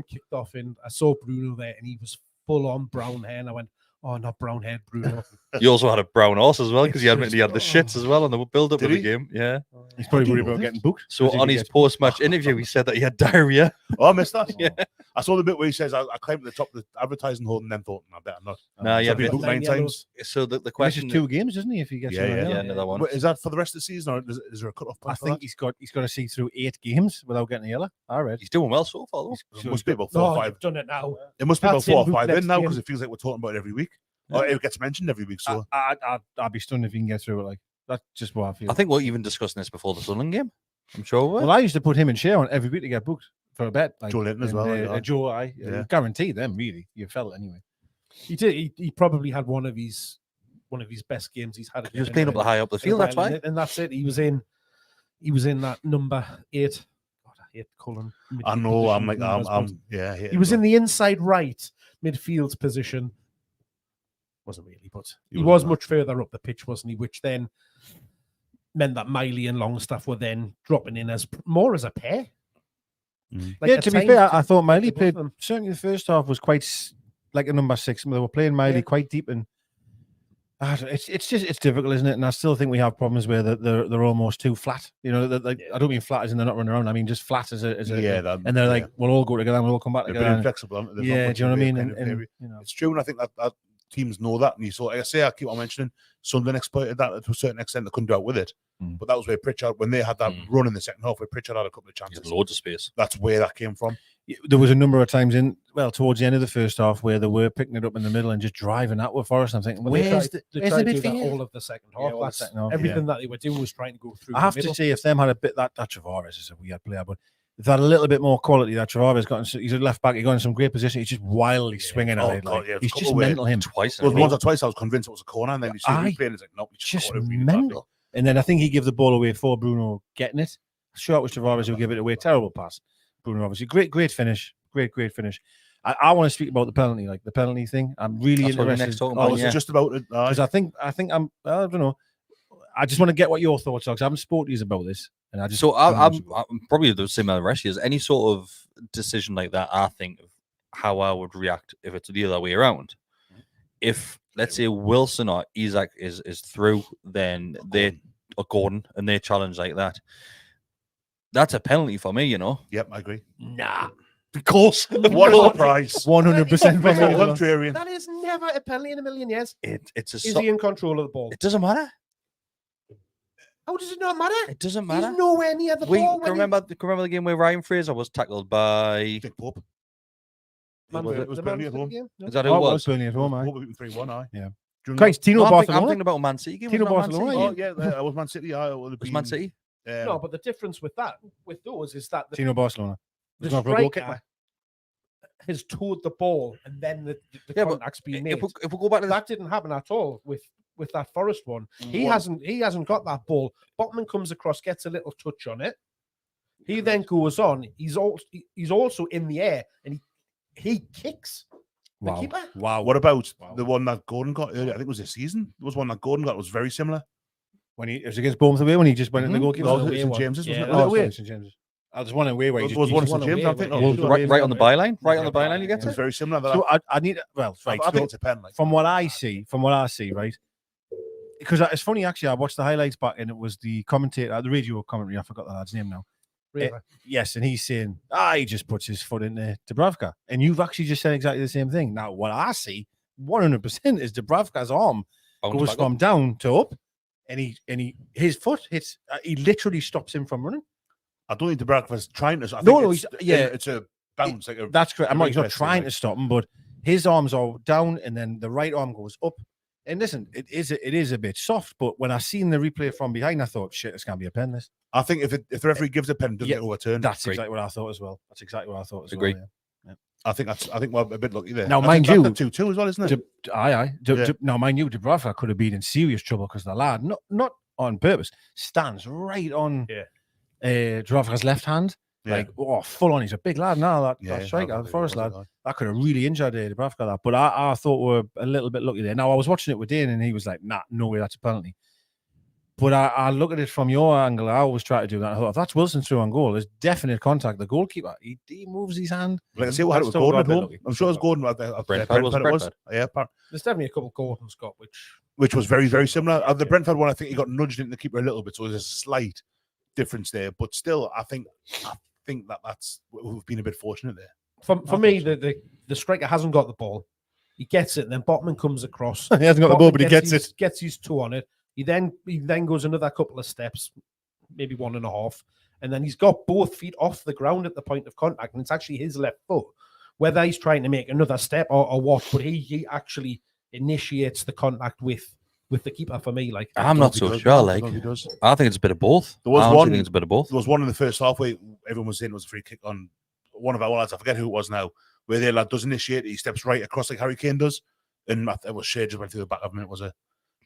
kicked off, and I saw Bruno there, and he was full on brown hair, and I went, "Oh, not brown haired Bruno." You also had a brown horse as well because he admitted he had the Just- shits as well on the build up Did of the he? game. Yeah. He's probably do you worried know about this? getting booked. So As if on he his gets- post match interview, he said that he had diarrhea. Oh, I missed that. Yeah. I saw the bit where he says, I climbed to the top of the advertising hole and then thought, I bet I'm not. Nah, So yeah, I've been but- booked 9 times. So the He question. misses 2 games, doesn't he? If he gets Yeah, one yeah. of them? Yeah, another one. But is that for the rest of the season or is there a cut-off I point for think that? he's got to see through 8 games without getting a yellow. I read. He's doing well so far, though. It must be about 4 Oh, or 5. you've done it now. It must be about That's 4 or in 5 next in now game. because it feels like we're talking about it every week. Or it gets mentioned every week. So I'd be stunned if he can get through it. Like that's just what I feel. I think we're even discussing this before the Sunderland game. I'm sure we Well, I used to put him and Shea on every week to get booked for a bet. Like, Joe Linton as and, well, yeah. Joe, I Yeah. guarantee them. Really, you felt it anyway. He did. He probably had one of his best games he's had. He was playing up the high up the field. That's why. And that's it. He was in that number 8. God, I hate Cullen. I know. I'm like, yeah. He was in the inside right midfield position. Wasn't really, but he was much further up the pitch, wasn't he? Which then meant that Miley and Longstaff were then dropping in as more as a pair. Yeah, at to be times, fair, I thought Miley both of played, them. certainly the first half was quite like a number 6. They were playing Miley Yeah. quite deep, and it's difficult, isn't it? And I still think we have problems where they're almost too flat. You know, I don't mean flat as in they're not running around. I mean just flat as a and they're like, we'll all go together and we'll all come back They're together. pretty inflexible, aren't they? There's not Yeah, much do you know what I mean? kind of And, area. you know, It's true, and I think that teams know that. And you saw, like I say, I keep on mentioning, Sunderland exploited that to a certain extent. They couldn't do out with it, but that was where Pritchard, when they had that run in the second half, where Pritchard had a couple of chances, loads of space. That's where that came from. there was a number of times towards the end of the first half where they were picking it up in the middle and just driving at with Forest. I'm thinking, They where's tried the to do that midfield? all of the second half. Yeah, all the That's second half, everything that they were doing was trying to go through. I have to say, if them had a bit that Travares is a weird player, but if they had a little bit more quality, that Travares he's a left back, he got in some great position, he's just wildly swinging at it. He's just mental him. Twice. Once or twice I was convinced it was a corner, and then you see him replay and it's like, no, he just caught it really mental. badly. And then I think he gave the ball away for Bruno getting it. Sure, it was Travares who gave it away. Terrible pass. Bruno, obviously, great finish. Great finish. I want to speak about the penalty thing. I'm really interested. I was just about it. Because I think I don't know. I just want to get what your thoughts are, because I haven't spoken to you about this. And I just I'm probably the same as the rest of you. Any sort of decision like that, I think of how I would react if it's the other way around. If, let's say, Wilson or Isaac is through, then they are Gordon and they challenge like that. That's a penalty for me, you know. Yep, I agree. Nah. Of course. What a surprise. 100%. That is never a penalty in a million years. Is he in control of the ball? It doesn't matter. How does it not matter? It doesn't matter. He's nowhere near the ball. Remember the game where Ryan Fraser was tackled by Dick Pope. It was Burnley at home. Is that who it was? Burnley at home, Pope 3-1, aye. Yeah. Christ, Tino I'm Barcelona. thinking about Man City game. Tino wasn't it Barcelona. Man City? Oh, yeah, it was Man City. It was Man City. No, but the difference with those is that Tino Barcelona. The striker has towed the ball, and then the contact's being made. If we go back to that, didn't happen at all with that Forest one. He hasn't got that ball. Botman comes across, gets a little touch on it. He then goes on. He's also in the air, and he kicks the keeper. Wow. What about the one that Gordon got earlier? I think it was this season. There was one that Gordon got. It was very similar. When it was against Bournemouth away, when he just went in the goalkeeper. It was St. James's, wasn't it? Oh, St. James's. I was one away where he just was one St. James, I think. Right on the byline. Right on the byline, you get it. It's very similar. So I need right. I think it's a pen. From what I see, right. Because it's funny, actually, I watched the highlights back, and it was the commentator, the radio commentary. I forgot the lad's name now. Really? Yes, and he's saying, he just puts his foot into Dubravka. And you've actually just said exactly the same thing. Now, what I see, 100% is Dubravka's arm goes from down to up, and his foot hits. He literally stops him from running. I don't think Dubravka's trying to. It's a bounce. That's correct. He's not trying to stop him, but his arms are down, and then the right arm goes up. And listen, it is a bit soft, but when I seen the replay from behind, I thought, shit, it's going to be a pen. This. I think if the referee gives a pen, it doesn't get overturned. That's exactly what I thought as well. Agree. Yeah. I think we're a bit lucky there. Now, mind you, 2-2 as well, isn't it? Now, mind you, Dubravka could have been in serious trouble because the lad, not on purpose, stands right on Dubravka's left hand. Like, full on. He's a big lad now, that striker, the Forest lad. That could have really injured Dubravka, that. But I thought we were a little bit lucky there. Now, I was watching it with Dane, and he was like, nah, no way, that's a penalty. But I look at it from your angle. I always try to do that. I thought, if that's Wilson through on goal, there's definite contact. The goalkeeper, he moves his hand. Like I say, what had it with Gordon at home? I'm sure it was Gordon. Brentford was. Yeah, there's definitely a couple Gordon's got, which was very, very similar. The Brentford one, I think he got nudged into the keeper a little bit, so there's a slight difference there. But still, I think that's we've been a bit fortunate there. For me, the striker hasn't got the ball. He gets it, and then Botman comes across. He hasn't got the ball, but he gets it. Gets his toe on it. He then goes another couple of steps, maybe 1.5, and then he's got both feet off the ground at the point of contact, and it's actually his left foot. Whether he's trying to make another step or what, but he actually initiates the contact with the keeper. For me, like I'm not so sure. Like I think it's a bit of both. There was it's a bit of both. There was one in the first half where everyone was saying it was a free kick on one of our lads. I forget who it was now. Where the lad does initiate, he steps right across like Harry Kane does, and it was Shea just went through the back of him. It was a.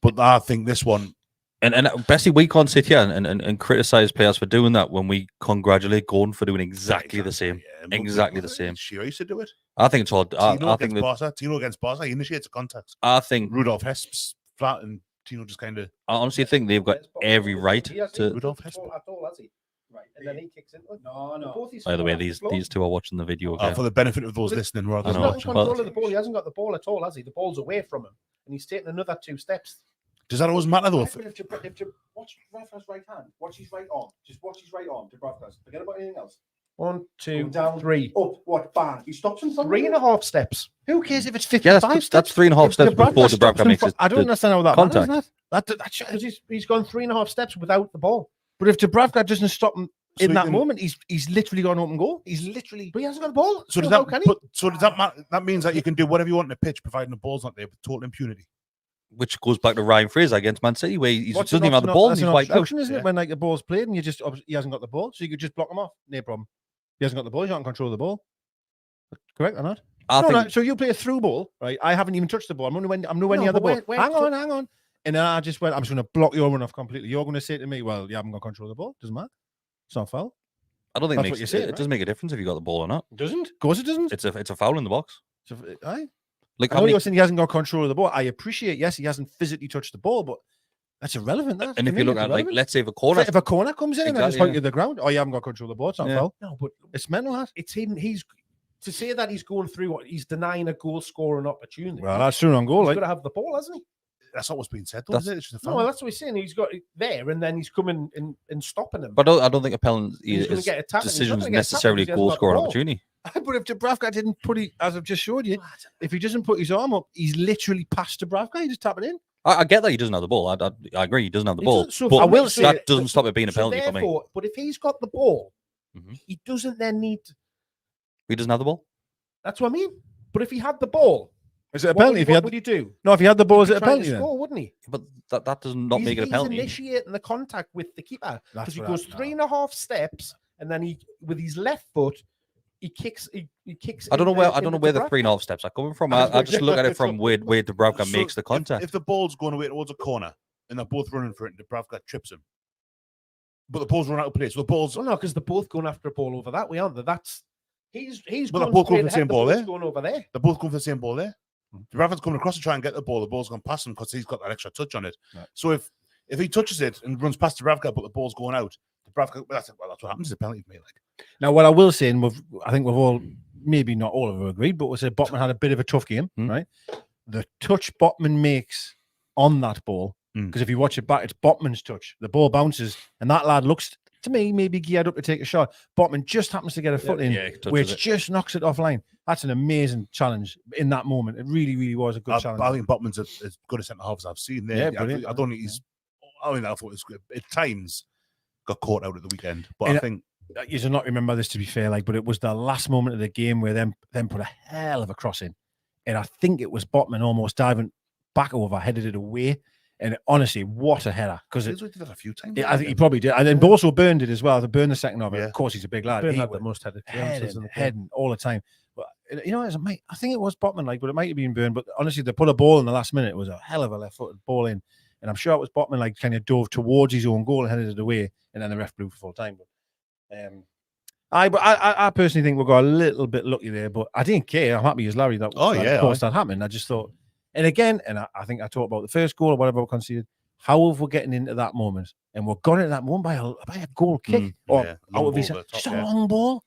But I think this one, and basically we can't sit here and criticize players for doing that when we congratulate Gordon for doing exactly the same. Yeah, exactly the same. Shearer used to do it. I think it's all. Tino against Barca, he initiates a contact. I think Rudolf Hesp's flat and Tino just kind of. I honestly think they've got every right to. Rudolph Has he? Right, and then he kicks into it. No. Both his By the way, feet off these two are watching the video again. For the benefit of those listening, rather He's than know. not in watching. control of the ball. He hasn't got the ball at all, has he? The ball's away from him, and he's taking another 2 steps. Does that always matter though? If you watch Dubravka's right hand, watch his right arm. Just watch his right arm. Dubravka's. Forget about anything else. 1, 2, Down. 3. Up, what, bang. He stops in front of 3.5 steps. Who cares if it's Yeah, 55 that's 3.5 steps before Dubravka makes it. I don't understand how that contact. matters. That. Because he's gone 3.5 steps without the ball. But if Dubravka doesn't stop him So in he that can- moment, he's literally got an open goal. He's literally. But he hasn't got the ball. So does how that? can he? Does that matter? That means that you can do whatever you want in the pitch, providing the ball's not there with total impunity. Which goes back to Ryan Fraser against Man City, where he What's doesn't an even have the option- ball and that's he's an wiped out. obstruction, isn't Yeah. it? When like the ball's played and he hasn't got the ball, so you could just block him off. No problem. He hasn't got the ball. He's not in control of the ball. Correct or not? I think No, so you play a through ball, right? I haven't even touched the ball. I'm nowhere near the but ball. where- Hang on. And then I just went, I'm just going to block your run off completely. You're going to say to me, well, you haven't got control of the ball. Doesn't matter. It's not foul. I don't think That's it what makes you're saying, it doesn't make a difference if you got the ball or not. It doesn't? Of course it doesn't. It's a foul in the box. So, aye. Like I how know many, you're saying he hasn't got control of the ball. I appreciate, yes, he hasn't physically touched the ball, but that's irrelevant. That. and To if me, you look it's at like irrelevant. let's say if a corner, if a corner comes in and I just Exactly, point you to the ground, oh, you haven't got control of the ball. It's not Yeah. foul. No, but It's mental, that. it's hidden. He's to say that he's going through what he's denying a goal scoring opportunity. Well, that's true on goal. He's Like, got to have the ball, hasn't he? That's not what's being said, though, That's- is it? It's just a No, foul. that's what he's saying. He's got it there, and then he's coming and stopping him. but I don't think a penalty He's going to is get a tap. decisions necessarily a goal scoring opportunity. but if Dubravka didn't put it, as I've just showed you, if he doesn't put his arm up, he's literally past Dubravka. He just tap it in. I get that he doesn't have the ball. I agree he doesn't have the He ball. doesn't- so But I will say that doesn't stop it being a penalty for me. therefore, but if he's got the ball, Mhm. he doesn't then need. He doesn't have the ball. That's what I mean. But if he had the ball, Is it a what penalty? would, If he what had, would he do? no, if he had the ball, He'd is be it a trying penalty? to Then? score, wouldn't he? But that does not make it a penalty. He's initiating the contact with the keeper That's because he what goes I- 3.5 steps, and then he, with his left foot, he kicks. He kicks. I don't know in where the- I don't in know the where the Dubravka. 3.5 steps are coming from. I just look at it from where Dubravka So makes the contact. If the ball's going away towards a corner and they're both running for it, and Dubravka trips him, but the ball's run out of play, so the ball's. Well, no, because they're both going after a ball over that way, aren't they? That's he's But they're going both going straight for the same ahead, ball ball's there. going over there. They're both going for the same ball there. Dubravka's coming across to try and get the ball. The ball's gone past him because he's got that extra touch on it. Right. So if he touches it and runs past Dubravka, but the ball's going out, Dubravka, that's what happens. It's a penalty for me. Like, Now, what I will say, and I think we've all, maybe not all of us agreed, but we said Botman had a bit of a tough game, right? The touch Botman makes on that ball, because if you watch it back, it's Botman's touch. The ball bounces, and that lad looks to me maybe geared up to take a shot. Botman just happens to get a foot in, yeah, he touches which it. just knocks it offline. That's an amazing challenge in that moment. It really, really was a good challenge. I think Botman's as good a centre half as I've seen there. Yeah, I brilliant. don't think he's. I mean, I thought it was good. At times got caught out at the weekend, but And I think You should not remember this, to be fair, like, but it was the last moment of the game where them put a hell of a cross in, and I think it was Botman almost diving back over, headed it away, and honestly, what a header! Because he did that a few times. I think he probably did, and then also burned it as well. To burn the second of it, Yeah. of course, he's a big lad. Burned He had the was most headed clearances in the game. heading all the time. But you know, I think it was Botman, like, but it might have been Byrne. But honestly, they put a ball in the last minute. It was a hell of a left-footed ball in, and I'm sure it was Botman, like, kind of dove towards his own goal and headed it away, and then the ref blew for full time. But I personally think we got a little bit lucky there, but I didn't care. I'm happy as Larry that of course that happened. I just thought, and again, and I think I talked about the first goal or whatever we conceded. How have we getting into that moment? And we're got into that moment by a goal kick or yeah, out long of his ball over the top, just a yeah. long ball.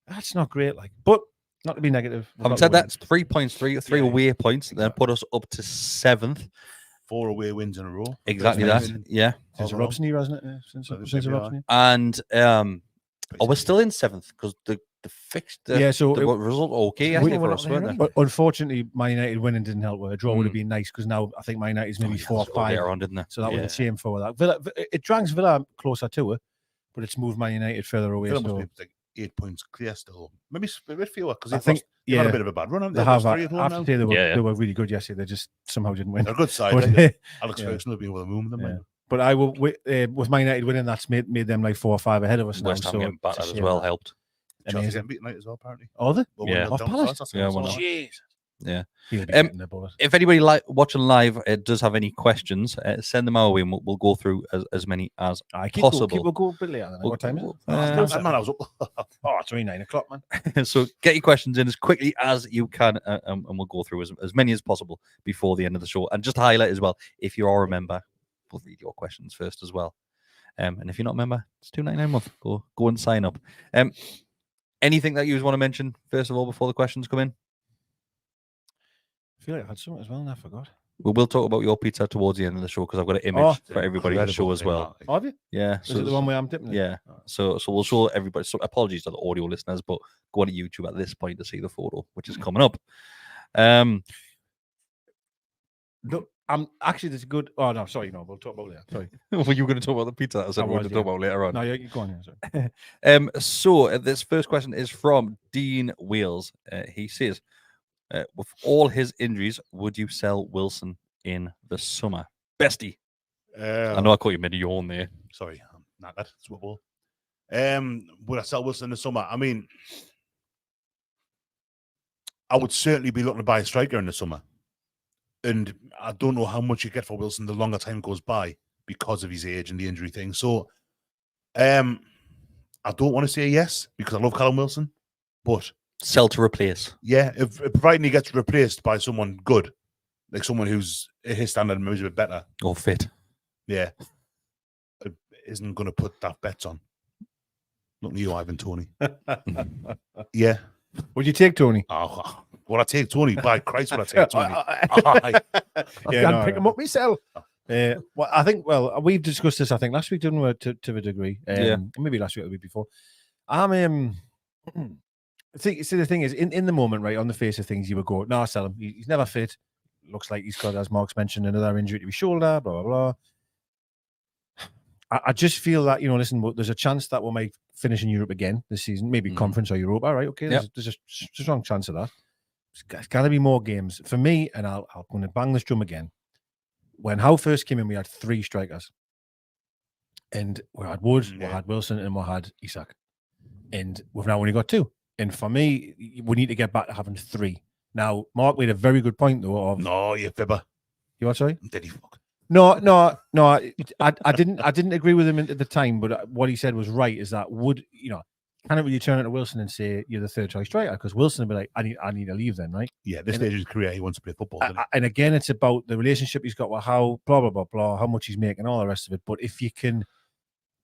That's not great, like, but not to be negative. We've Having got said the win. that, it's 3 points, three Yeah. away points, then put us up to 7th. 4 away wins in a row. Exactly Best that. win Yeah. Since the overall. Robson era, hasn't it? Yeah, since So the maybe Robson era. And we're still in 7th because the fixture, Yeah, so the result okay, I we- think, we're for not us, there weren't anyway. they? Unfortunately, Man United winning didn't help. A draw would have been nice because now I think Man United's maybe 4 or 5. Later on, didn't they? So that was Yeah. a shame for that. Villa, it drags Villa closer to it, but it's moved Man United further away. Villa So must be like 8 points clear still. Maybe a bit fewer because I they've think, they've had yeah, a bit of a bad run. Haven't they they? have. Lost I 3 at home have to now. say Yeah. they were really good yesterday. They just somehow didn't win. They're a good side. But, like, Alex yeah. Ferguson will be with the moon. Yeah. But I will with Man United winning. That's made them like 4 or 5 ahead of us now. West Ham So getting it's a battered as shame. well helped. Chelsea Amazing. getting beaten tonight as well, apparently. Are they? But Yeah. one Off down Palace? first, that's Yeah, all. one So- off. Jeez. Yeah. He'll be getting a bullet. If anybody watching live does have any questions, send them our way, and we'll go through as many as possible. We'll go a bit later. What time is it? Man, I was up. Oh, it's only 9 o'clock, man. So get your questions in as quickly as you can, and we'll go through as many as possible before the end of the show. And just to highlight as well, if you are a member, we'll read your questions first as well. And if you're not a member, it's $2.99 a month. Go and sign up. Anything that you want to mention first of all before the questions come in? I feel like I had something as well, and I forgot. We will talk about your pizza towards the end of the show because I've got an image for everybody to show as well. Have you? Yeah. Is it the one where I'm dipping it? Yeah. So we'll show everybody. So apologies to the audio listeners, but go on to YouTube at this point to see the photo, which is coming up. No, I'm actually this good. Oh no, sorry, no, we'll talk about it later. Sorry. Were you going to talk about the pizza? I said we're going to talk about later on. No, you go on. Yeah, sorry. So this first question is from Dean Wheels. He says, with all his injuries, would you sell Wilson in the summer? Bestie. I know I caught you mid of your own there. Sorry, I'm not that. It's football. Would I sell Wilson in the summer? I mean, I would certainly be looking to buy a striker in the summer. And I don't know how much you get for Wilson the longer time goes by because of his age and the injury thing. So I don't want to say yes because I love Callum Wilson, but sell to replace. Yeah, if providing he gets replaced by someone good, like someone who's his standard and maybe a bit better or fit. Yeah, isn't going to put daft bets on. Looking at you, Ivan Tony. Yeah. Would you take Tony? Oh, would I take Tony? By Christ, would I take Tony? I can't pick him up myself. Well, I think. Well, we've discussed this. I think last week, didn't we? To a degree. Maybe last week or the week before. See, the thing is, in the moment, right, on the face of things, you would go, no, sell him. He's never fit. Looks like he's got, as Mark's mentioned, another injury to his shoulder, blah, blah, blah. I just feel that, listen, there's a chance that we might finish in Europe again this season, maybe conference or Europa, right? Okay, there's a strong chance of that. There's got to be more games. For me, and I'm going to bang this drum again, when Howe first came in, we had 3 strikers. And we had Woods, we had Wilson, and we had Isak. And we've now only got 2. And for me, we need to get back to having 3. Now, Mark made a very good point, though. Of no, you fibber. You what? Sorry. Did he fuck? No. I didn't agree with him at the time, but what he said was right. Is that can't really turn it to Wilson and say you're the third choice striker because Wilson will be like, I need to leave then, right? Yeah, this stage of his career, he wants to play football. And again, it's about the relationship he's got with how blah blah blah blah, how much he's making, all the rest of it. But if you can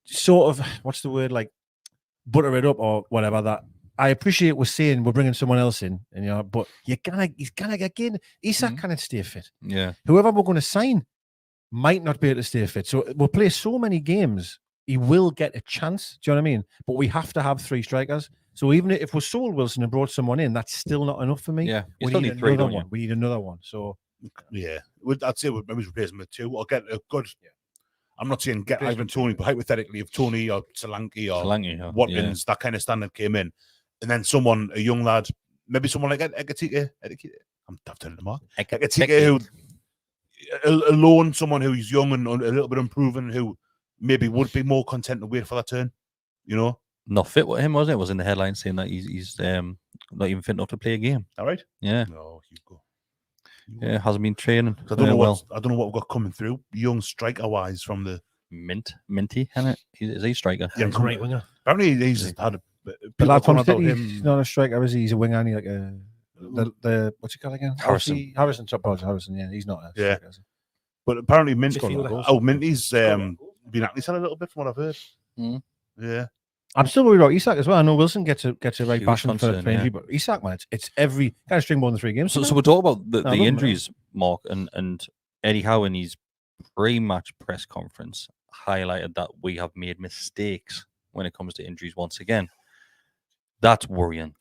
sort of what's the word like butter it up or whatever that. I appreciate we're saying we're bringing someone else in, and but he's gonna get in. Isak can't stay fit. Yeah. Whoever we're going to sign might not be able to stay fit. So we'll play so many games, he will get a chance. Do you know what I mean? But we have to have 3 strikers. So even if we sold Wilson and brought someone in, that's still not enough for me. Yeah, we need 3, another one. We need another one. So yeah, I'd say we'd maybe replace him with 2 or get a good. Yeah. I'm not saying get Ivan Tony, but hypothetically, if Tony or Solanke or Watkins, that kind of standard came in. And then someone, a young lad, maybe someone like Ekatike. I'm telling them all. Ekatike, who alone, someone who's young and a little bit unproven, who maybe would be more content to wait for that turn. Not fit with him, wasn't it? It was in the headline saying that he's not even fit enough to play a game. All right. Yeah. No, you go. Yeah, hasn't been training. I don't know what we've got coming through, young striker wise from the Minty, isn't it? Is he a striker? Yeah, great winger. Apparently, he's had a. The lad from City, he's not a striker, is he? He's a winger. And he's like the what's he called again? Harrison. Harrison. Yeah, he's not. A striker, but apparently Minty's been at least a little bit from what I've heard. Yeah, I'm still worried about Isak as well. I know Wilson gets a right bashing for injury, but Isak, man, it's every kind of string more than 3 games. So we'll talk about the injuries, Mark, and Eddie Howe in his pre-match press conference highlighted that we have made mistakes when it comes to injuries once again. That's worrying.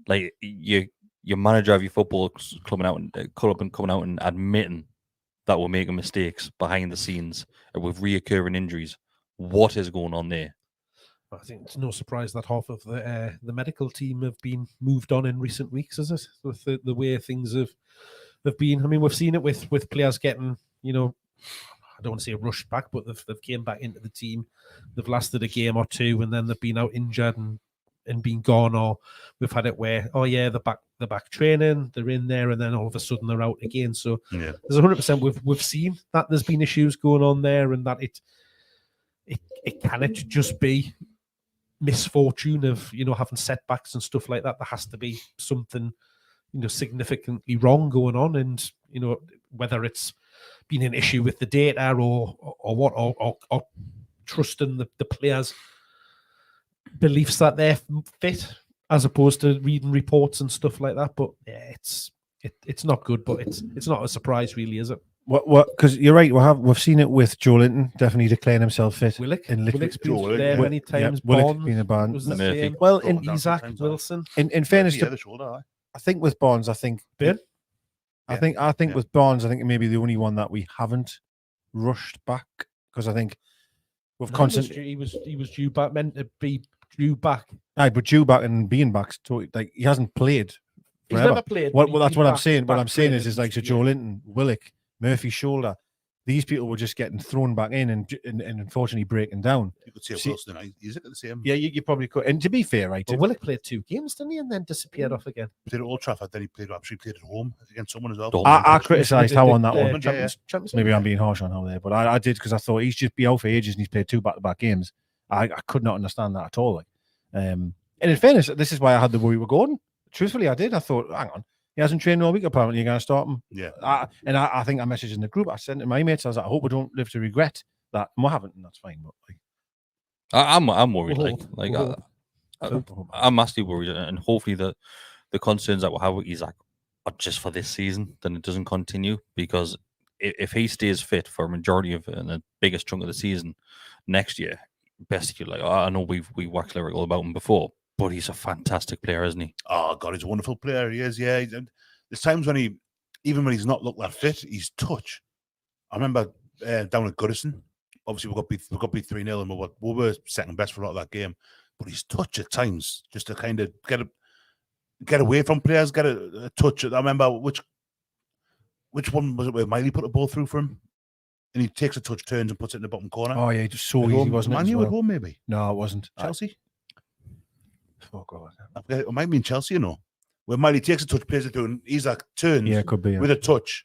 Like your manager of your football club coming out and admitting that we're making mistakes behind the scenes with reoccurring injuries. What is going on there? I think it's no surprise that half of the medical team have been moved on in recent weeks, is it? With the way things have been. I mean, we've seen it with players getting, I don't want to say rushed back, but they've came back into the team. They've lasted a game or 2, and then they've been out injured, and and been gone, or we've had it where, oh yeah, they're back training, they're in there, and then all of a sudden they're out again. So Yeah. there's 100% we've seen that there's been issues going on there, and that it cannot just be misfortune of having setbacks and stuff like that. There has to be something significantly wrong going on, and whether it's been an issue with the data or trusting the players' beliefs that they're fit, as opposed to reading reports and stuff like that. But yeah, it's not good, but it's not a surprise, really, is it? What? Because you're right. We've seen it with Joe Linton definitely declaring himself fit. Willock's Joe been there many times. Willock being a band. Was the Murphy. same. Well, Isaac Wilson. In fairness to, the shoulder. I think with Barnes, I think Ben? I think with Barnes, I think maybe the only one that we haven't rushed back, because I think we've constantly He was due back, meant to be due back. Aye, but due back and being back, like he hasn't played. He's forever. never played. Well, but that's he's what I'm back- saying. What back I'm saying training is like so and Joe Linton, Willock, Murphy's shoulder. These people were just getting thrown back in and unfortunately breaking down. You could say See- Wilson. He's at the same. Yeah, you probably could. And to be fair, right, Well, Willock played 2 games, didn't he? And then disappeared off again. Played at Old Trafford. Then he played at home against someone as well. I criticised how on that The one. Champions Maybe League. I'm being harsh on how there, but I did, because I thought he's just be out for ages and he's played 2 back-to-back games. I could not understand that at all. Like, and in fairness, this is why I had the worry with Gordon. Truthfully, I did. I thought, hang on, he hasn't trained all week. Apparently, you're going to start him. Yeah. I think I messaged in the group. I sent to my mates. I was like, I hope we don't live to regret that. And we haven't, and that's fine. But like, I'm worried. We'll Like hope. I'm massively worried, and hopefully the concerns that we'll have with Isaac are just for this season. Then it doesn't continue, because if he stays fit for a majority of and the biggest chunk of the season next year, basically, like I know we've waxed lyrical about him before, but he's a fantastic player, isn't he? Oh God, he's a wonderful player. He is. Yeah. There's times when even when he's not looked that fit, he's touch. I remember down at Goodison. Obviously, we got beat 3-0, and we were second best for a lot of that game. But he's touch at times, just to kind of get away from players, get a touch. I remember which one was it where Miley put the ball through for him, and he takes a touch, turns, and puts it in the bottom corner. oh yeah, just so At easy, home. wasn't it? Man as U well? at home, maybe No, it wasn't. Chelsea. Oh God. I forget, it might be in Chelsea, where Miley takes a touch, plays it through, and Isaac turns Yeah, it could be. Yeah. with a touch,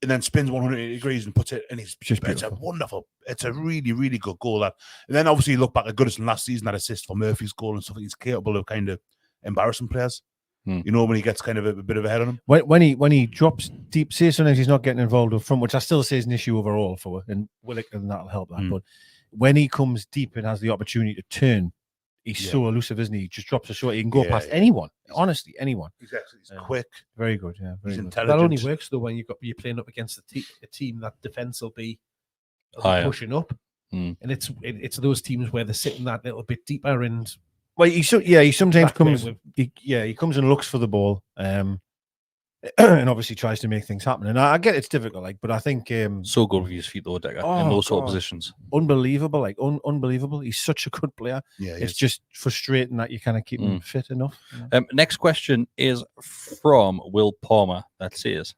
and then spins 180 degrees and puts it. And it's a beautiful. wonderful. It's a really, really good goal. That, and then obviously you look back at Goodison last season, that assist for Murphy's goal and stuff. He's capable of kind of embarrassing players. When he gets kind of a bit of ahead on him. When he drops deep, say sometimes he's not getting involved up front, which I still say is an issue overall for, and Willock, and that'll help that. But when he comes deep and has the opportunity to turn, he's so elusive, isn't he? He just drops a shot. He can go past anyone. Honestly, anyone. He's quick. Very good. Yeah, very He's good. intelligent. That only works though when you're playing up against a team that defense will be Higher. pushing up, and it's those teams where they're sitting that little bit deeper and. Well, he sometimes Back there comes. with- He comes and looks for the ball, and obviously tries to make things happen. And I get it's difficult, like, but I think So good with his feet, though, Decker, in Oh, those sort of God. positions. unbelievable, like unbelievable. He's such a good player. Yeah, It's just frustrating that you kind of keep him fit enough. Next question is from Will Palmer, that says,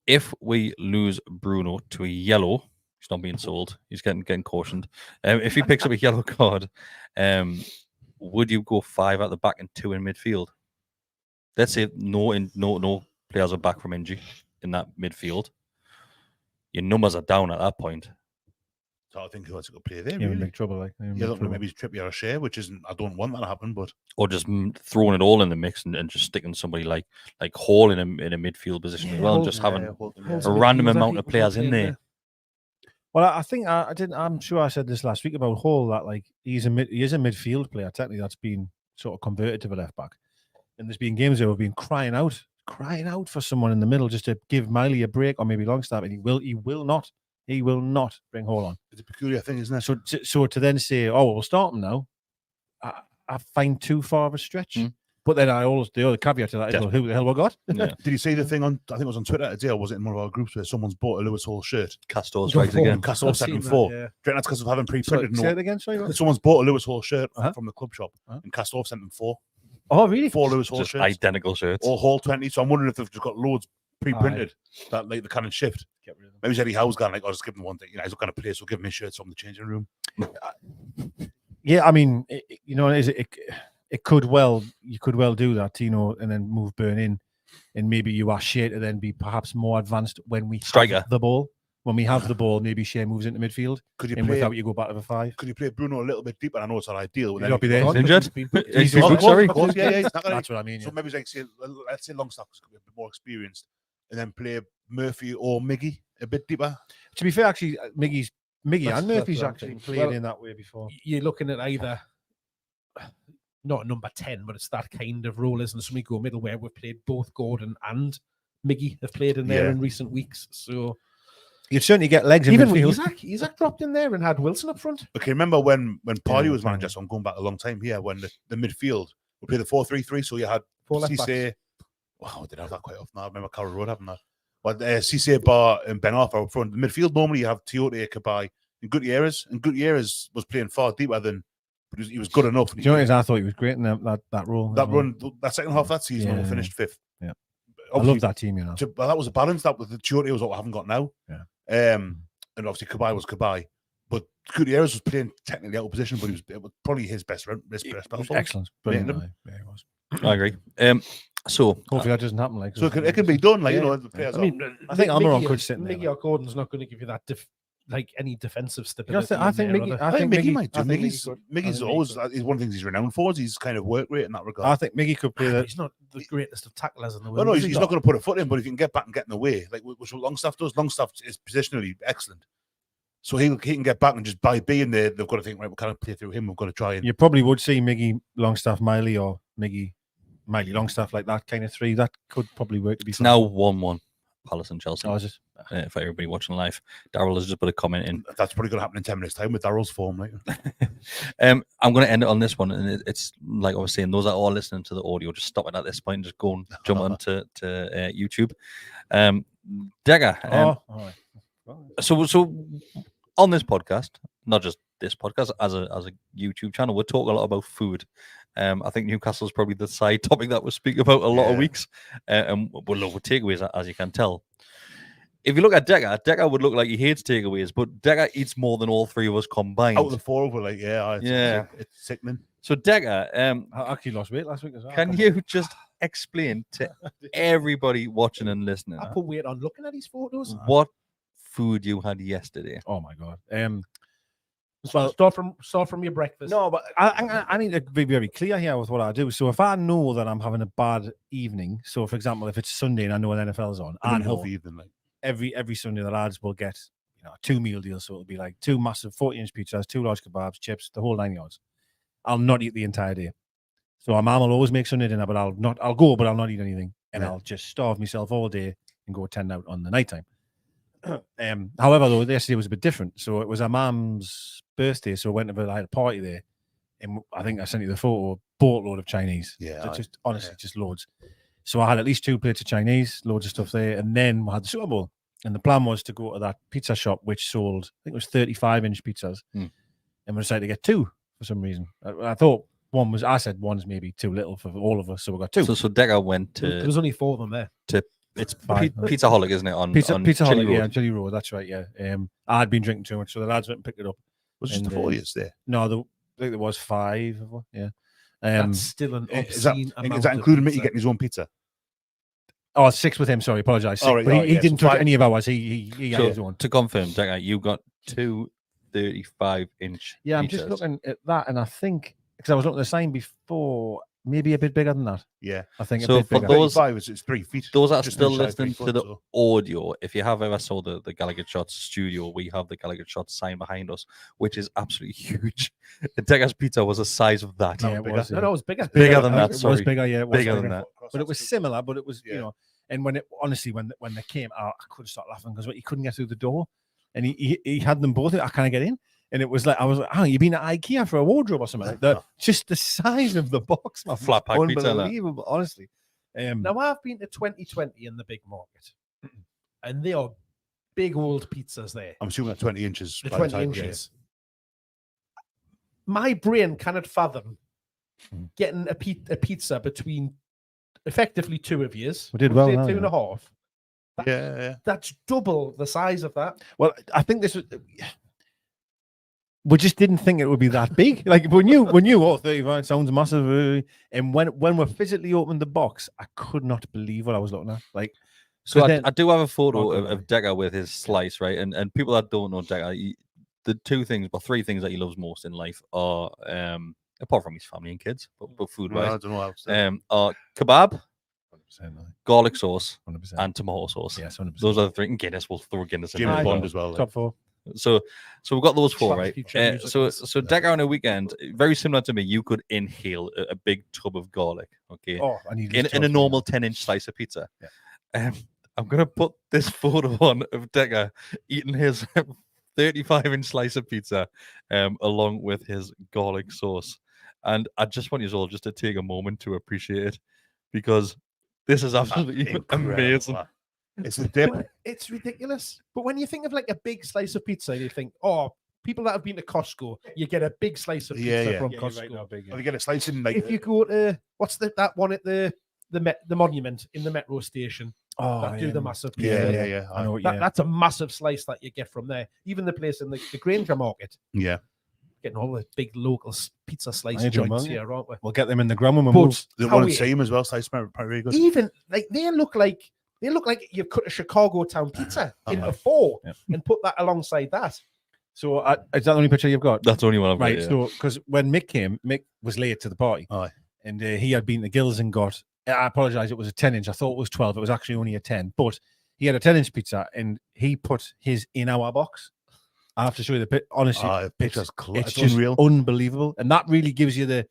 if we lose Bruno to a yellow, he's not being sold, he's getting cautioned. If he picks up a yellow card, would you go 5 at the back and 2 in midfield? Let's say no players are back from injury in that midfield. Your numbers are down at that point. So I think who else could play there? You're in Really? big trouble, like. Yeah, look, maybe Trippier or Shea, which isn't. I don't want that to happen, but Or just throwing it all in the mix and just sticking somebody like Hall in a midfield position as well, and just having a random amount of players in there. Well, I think I didn't. I'm sure I said this last week about Hall, that like he is a midfield player. Technically, that's been sort of converted to the left back. And there's been games where we've been crying out for someone in the middle just to give Miley a break, or maybe Longstaff, and he will not bring Hall on. it's a peculiar thing, isn't it? So to then say, oh, well, we'll start him now, I find too far of a stretch. But then the other caveat to that is, well, who the hell we got? Yeah. Did you see the thing on? I think it was on Twitter today, or was it in one of our groups where someone's bought a Lewis Hall shirt? Castor's right again. Castor I've sent seen them that, 4. yeah. Do you think that's because of having pre-printed? Say it again, sorry. what? Someone's bought a Lewis Hall shirt Uh-huh. from the club shop, Uh-huh. and Castor sent them 4. Oh, really? 4 Lewis Hall Just shirts, identical shirts. all Hall 20. So I'm wondering if they've just got loads pre-printed that like the kind of shift. Get rid of them. Maybe Eddie Howe's gone like, I'll just give them one thing. He's not going to play, so give him his shirts from the changing room. Yeah, I mean, you could well do that, and then move Burn in, and maybe you ask Shea to then be perhaps more advanced when we Striker. have the ball. When we have the ball, maybe Shea moves into midfield, and without you go back to the 5. Could you play Bruno a little bit deeper? I know it's not ideal. He'll not be there. Injured? He's Of course, sorry. Of course, yeah, he's not gonna, That's what I mean. So Yeah. maybe like say, let's say Longstaff's a bit more experienced, and then play Murphy or Miggy a bit deeper. To be fair, actually, Miggy and Murphy's what I'm actually thinking. played Well, in that way before. You're looking at either not number 10, but it's that kind of role, isn't it? So we go middle where we've played both Gordon and Miggy have played in there in recent weeks. So You'd certainly get legs in even midfield. Isaac dropped in there and had Wilson up front. Okay, remember when Party Yeah, was manager? So I'm going back a long time here. When the midfield we played the 4-3-3, so you had 4 left Cisse. Wow, I did have that quite often. I remember Carroll Road having that. But Cisse, Bar, and Ben Arthur up front. The midfield normally you have Tiote, Kabai, and Gutierrez. And Gutierrez was playing far deeper than, but he was good enough. Do you know what it is? I thought he was great in that role. That run, that second half of that season, when we finished 5th. Yeah. I Obviously, love that team, you know. Well, that was a balance. That was the Tiote was what I haven't got now. Yeah. And obviously Kabai was Kabai. But Gutierrez was playing technically out of position, but it was probably his best spell. Excellent. Brilliant. Yeah, he was. I agree. So Hopefully that doesn't happen. Like So it can be done, like, Yeah. you know, the players I mean, I think Almiron Miggy- could sit in there, Miggy or Gordon's not going to give you that any defensive You know, stability. I think in there, Miggy. are they? I think Miggy might do. I think Miggy's could. Miggy's I think always Miggy is one of the things he's renowned for. Is his kind of work rate in that regard. I think Miggy could play Ah, that. he's not the greatest of tacklers in the Well, world. no, is he's he? not going to put a foot in, but if you can get back and get in the way, like which what Longstaff does, Longstaff is positionally excellent. So he can get back and just by being there, they've got to think, right, we'll kind of play through him. We've got to try and. You probably would see Miggy, Longstaff, Miley, or Miggy, Miley, Longstaff, like that kind of 3. That could probably work to be. it's now 1-1 Palace and Chelsea. Oh, is it? For everybody watching live, Daryl has just put a comment in. That's probably going to happen in 10 minutes' time with Daryl's form. Like, I'm going to end it on this one, and it's like I was saying, those that are all listening to the audio, just stop it at this point and just go and jump onto YouTube. Dagger. All right. So on this podcast, not just this podcast, as a YouTube channel, we talk a lot about food. I think Newcastle is probably the side topic that we speak about a lot of weeks, and we love takeaways, as you can tell. If you look at Decker would look like he hates takeaways, but Decker eats more than all 3 of us combined. out of the 4 of us, it's sickening. So Decker, I actually lost weight last week as well. can you just explain to everybody watching and listening I put weight on looking at these photos. what food you had yesterday? Oh my god. Well, start from your breakfast. No, but I need to be very clear here with what I do. So if I know that I'm having a bad evening, so for example, if it's Sunday and I know an NFL's on, I know Unhealthy even, like. every Sunday the lads will get a 2 meal deal. So it'll be like 2 massive 40-inch pizzas, 2 large kebabs, chips, the whole 9 yards. I'll not eat the entire day. So my mum will always make Sunday dinner, but I'll go, but I'll not eat anything, and I'll just starve myself all day and go 10 out on the night time. However, though, yesterday was a bit different. So it was our mum's birthday, so I had a party there, and I think I sent you the photo. Boatload of Chinese. Yeah, just honestly, just loads. So I had at least 2 plates of Chinese, loads of stuff there, and then we had the Super Bowl. And the plan was to go to that pizza shop which sold, I think it was 35-inch pizzas, and we decided to get 2 for some reason. I thought I said one's maybe too little for all of us, so we got 2. So Decker went there to was only 4 of them there. it's Five. Pizza Holic, isn't it? On Pizza Chilli Holic, Road. yeah, Chilli Road, that's right, yeah. I'd been drinking too much, so the lads went and picked it up. Was it just And, the 4 years there? No, I think there was 5 of them, yeah. That's still an Is that obscene amount. is that of including Mickey pizza. getting his own pizza? Oh, 6 with him, sorry, apologise. All right, But he yeah, didn't so touch 5 any of ours, he had his own. To confirm, Decker, you got 2 35-inch. Yeah, I'm just looking at that, and I think, because I was looking at the sign before, maybe a bit bigger than that. Yeah. I think So a bit for bigger. those- 35 it's 3 feet. Those that are Just still inside 3 listening to foot, the so. audio, if you have ever saw the Gallowgate Shots studio, we have the Gallowgate Shots sign behind us, which is absolutely huge. The Decker's pizza was the size of that. Yeah, it was, No, it was bigger. Bigger than that, It was sorry. bigger, yeah. It was Bigger than that. But it was similar, but it was, Yeah. and when they came out, I couldn't stop laughing because he couldn't get through the door. And he had them both. I can't get in. And it was like, I was like, oh, you've been at IKEA for a wardrobe or something like that. Just the size of the box, man. Flat pack pizza, that. Unbelievable, honestly. Now, I've been to 2020 in the big market, and they are big old pizzas there. I'm assuming that 20 inches. The by 20 time, inches. My brain cannot fathom getting a pizza between effectively 2 of yours. We did well Say now, 2.5. Yeah. That's double the size of that. Well, I think this was. we just didn't think it would be that big. Like when you, oh, 35 sounds massive. And when we physically opened the box, I could not believe what I was looking at. Like, so then, I do have a photo Oh, of Decker with his slice, right? And people that don't know Decker, the three things that he loves most in life are, apart from his family and kids, but food Well, I wise, don't know how are kebab, 100%, garlic sauce, 100%. and tomato sauce. Yes, 100%. Those are the three. And Guinness, we'll throw Guinness in James there. Bond as well. Top 4. So we've got those four, Slap right? future musicals. So Decker on a weekend, very similar to me. You could inhale a big tub of garlic, okay, Oh, I need in a normal 10-inch slice of pizza. Yeah. I'm gonna put this photo on of Decker eating his 35-inch slice of pizza, along with his garlic sauce, and I just want you all just to take a moment to appreciate it, because this is absolutely amazing. It's a dip. It's ridiculous. But when you think of like a big slice of pizza, you think, oh, people that have been to Costco, you get a big slice of pizza from Costco. If you get a slice in, like, If you go to what's that one at the monument in the metro station, that do the massive pizza. yeah. I know. That's a massive slice that you get from there. Even the place in the Granger Market, Yeah. getting all the big local pizza slice Hey, John, joints man. here, aren't we? We'll get them in the ground when we But move. The how one in we- Seam as well. Slice very good. Even like they look like you've cut a Chicago town pizza into 4 and put that alongside that. So is that the only picture you've got? That's the only one I've got. Right. Yeah. So because when Mick came, Mick was late to the party. Aye. And he had been to Gills and got, I apologize, it was a 10-inch. I thought it was 12. It was actually only a 10. But he had a 10-inch pizza and he put his in our box. I have to show you the picture. Honestly, Picture's it's just just unreal. unbelievable. And that really gives you the,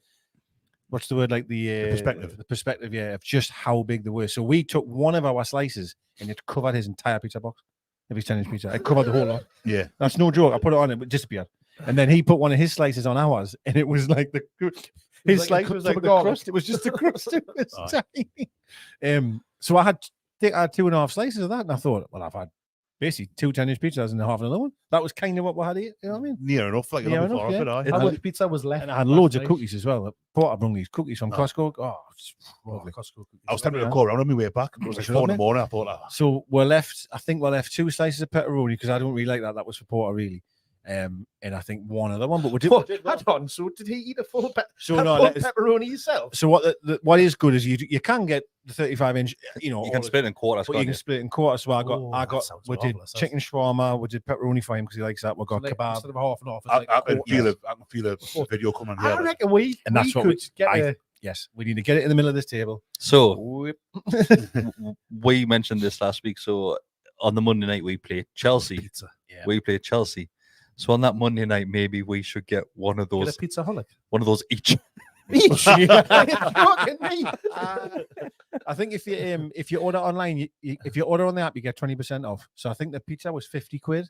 what's the word, like the perspective. The perspective, yeah, of just how big they were. So we took one of our slices and it covered his entire pizza box. If he's 10-inch pizza, it covered the whole lot. Yeah. That's no joke. I put it on, it disappeared. And then he put one of his slices on ours, and it was like his slice was like the crust. It was just the crust. It was tiny. So I had 2.5 slices of that, and I thought, well, I've had basically 2 10-inch pizzas and half another one. That was kind of what we had here. You know what I mean? Near enough. Like Near enough, enough, yeah. How much pizza was left? And I had loads of cookies as well. I brought these cookies from Costco. Oh, lovely. Costco cookies. I was tempted to go around on my way back. It was like 4 in the morning. I thought, So I think we're left 2 slices of pepperoni because I don't really like that. That was for Porter, really. And I think one other one, but we did. Hold on. So did he eat a full pepperoni yourself? So what is good is you can get the 35-inch. You know, You can split it in quarters. but you can split it in quarters. So I got sounds we did marvellous. chicken shawarma, we did pepperoni for him because he likes that. We got Like, kebab. instead of half and half. It's I like can quarter. feel a video coming I here. reckon we And that's what could get Yes, we need to get it in the middle of this table. So we mentioned this last week. So on the Monday night we played Chelsea. Yeah. We played Chelsea. So on that Monday night, maybe we should get one of those. a pizza holic. One of those each. Fucking me. I think if you order online, if you order on the app, you get 20% off. So I think the pizza was 50 quid.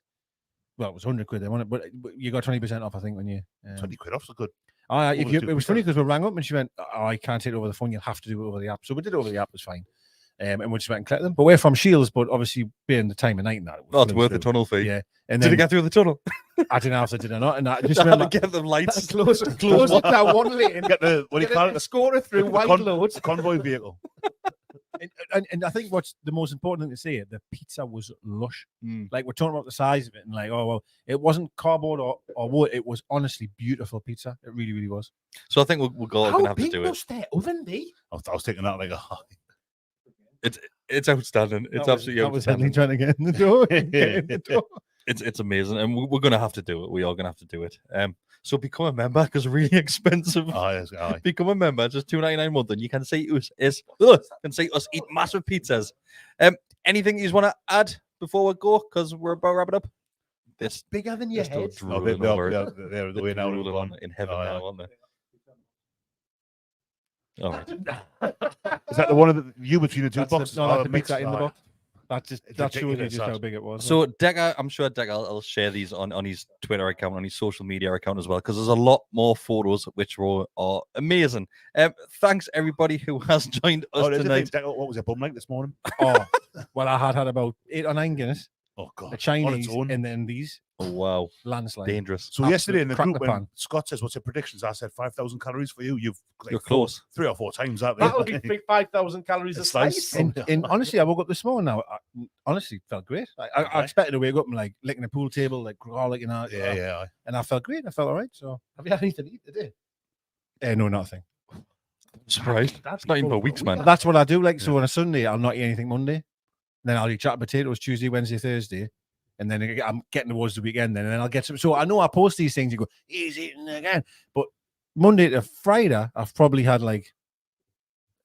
Well, it was 100 quid. But you got 20% off. I think when you 20 quid off, so good. it was funny because we rang up and she went, "Oh, I can't take it over the phone. You'll have to do it over the app." So we did it over the app. It was fine. And we just went and collect them. But we're from Shields, but obviously being the time of night and that. Oh, it's worth the tunnel fee. Yeah. And Did then it get through the tunnel? I didn't know if I did or not. And I just Had to remember get them lights. Close down one lane. Get the what do you call it? The scorer through The wide loads. convoy vehicle. and I think what's the most important thing to say, the pizza was lush. Mm. Like we're talking about the size of it, and like, oh well, it wasn't cardboard or wood. It was honestly beautiful pizza. It really, really was. So I think we're all going to have to do it. was their oven be? I was taking that like a. It's outstanding. It's absolutely That was Henley outstanding. trying to get in the door. Get in the door. It's amazing, and we're going to have to do it. We are going to have to do it. So become a member because it's really expensive. Yes, Become a member, just $2.99 a month, and you can see us eat massive pizzas. Anything you want to add before we go? Because we're about to wrap it up. This Bigger than your still head. drooling over it. They're the way now. Drooling on in heaven Oh, yeah. now, aren't they? All right. Is that the one of the you between the two That's boxes? the, no, Oh, that's the mixed, pizza in the aye. box. That shows you ridiculous, just how that. big it was. So Decker, I'm sure Decker will share these on his Twitter account, on his social media account as well, because there's a lot more photos which are amazing. Thanks everybody who has joined us tonight. What was your bum like this morning? oh, well, I had about 8 or 9 Guinness, Oh God, a on its Chinese, own. and then these. Oh, wow. Landslide. Dangerous. So yesterday in the crack group, the when pan. Scott says, "What's your predictions?" I said 5,000 calories for you. You've You're close. 3 or 4 times that. That'll be 5,000 calories a It's slice. nice. And honestly, I woke up this morning now. I honestly felt great. I expected to wake up and like licking a pool table, like garlic, Yeah. and I felt great. I felt all right. So, Have you had anything to eat today? no, nothing. Surprised. That's not even for weeks, man. That's what I do. Like, so on a Sunday, I'll not eat anything Monday. Then I'll eat jacket potatoes Tuesday, Wednesday, Thursday. And then I'm getting towards the weekend then. And then I'll get some. So I know I post these things. You go, he's eating again. But Monday to Friday, I've probably had like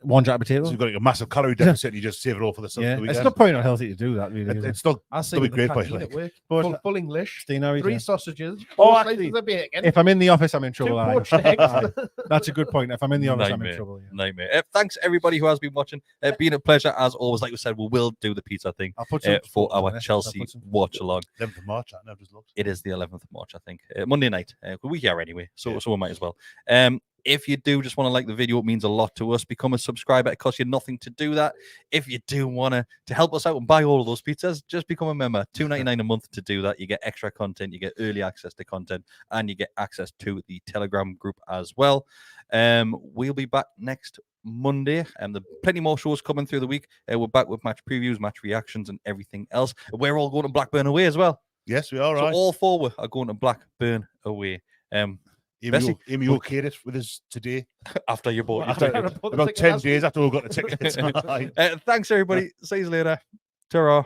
1 jacket potato. So you've got like a massive calorie deficit. And you just save it all for the Yeah, weekend. it's not probably not healthy to do that, really. It's still I say be with the great for you, canteen like. at work. But- Full English. Steve, how are you 3 doing? sausages. Oh, 4 actually, slices of bacon. If I'm in the office, I'm in 2 trouble. poached eggs. Aye. That's a good point. If I'm in the office, I'm in Nightmare. trouble. Yeah. Nightmare. Thanks everybody who has been watching. Been a pleasure as always. Like we said, we will do the pizza thing I'll put some for photos on our it. Chelsea I'll put some- watch along. 11th of March. I never just looked. It is the 11th of March, I think. Monday night. We're here anyway, so we might as well. If you do just want to like the video, it means a lot to us. Become a subscriber. It costs you nothing to do that. If you do want to help us out and buy all of those pizzas, just become a member. $2.99 a month to do that. You get extra content, you get early access to content, and you get access to the Telegram group as well. We'll be back next Monday, and there's plenty more shows coming through the week. We're back with match previews, match reactions, and everything else. We're all going to Blackburn away as well. Yes, we are. So Right. all 4 are going to Blackburn away. Bessie, Amy okayed it with us today. after you bought your After- ticket. About 10 days after we got the tickets. Thanks, everybody. See you later. Ta-ra.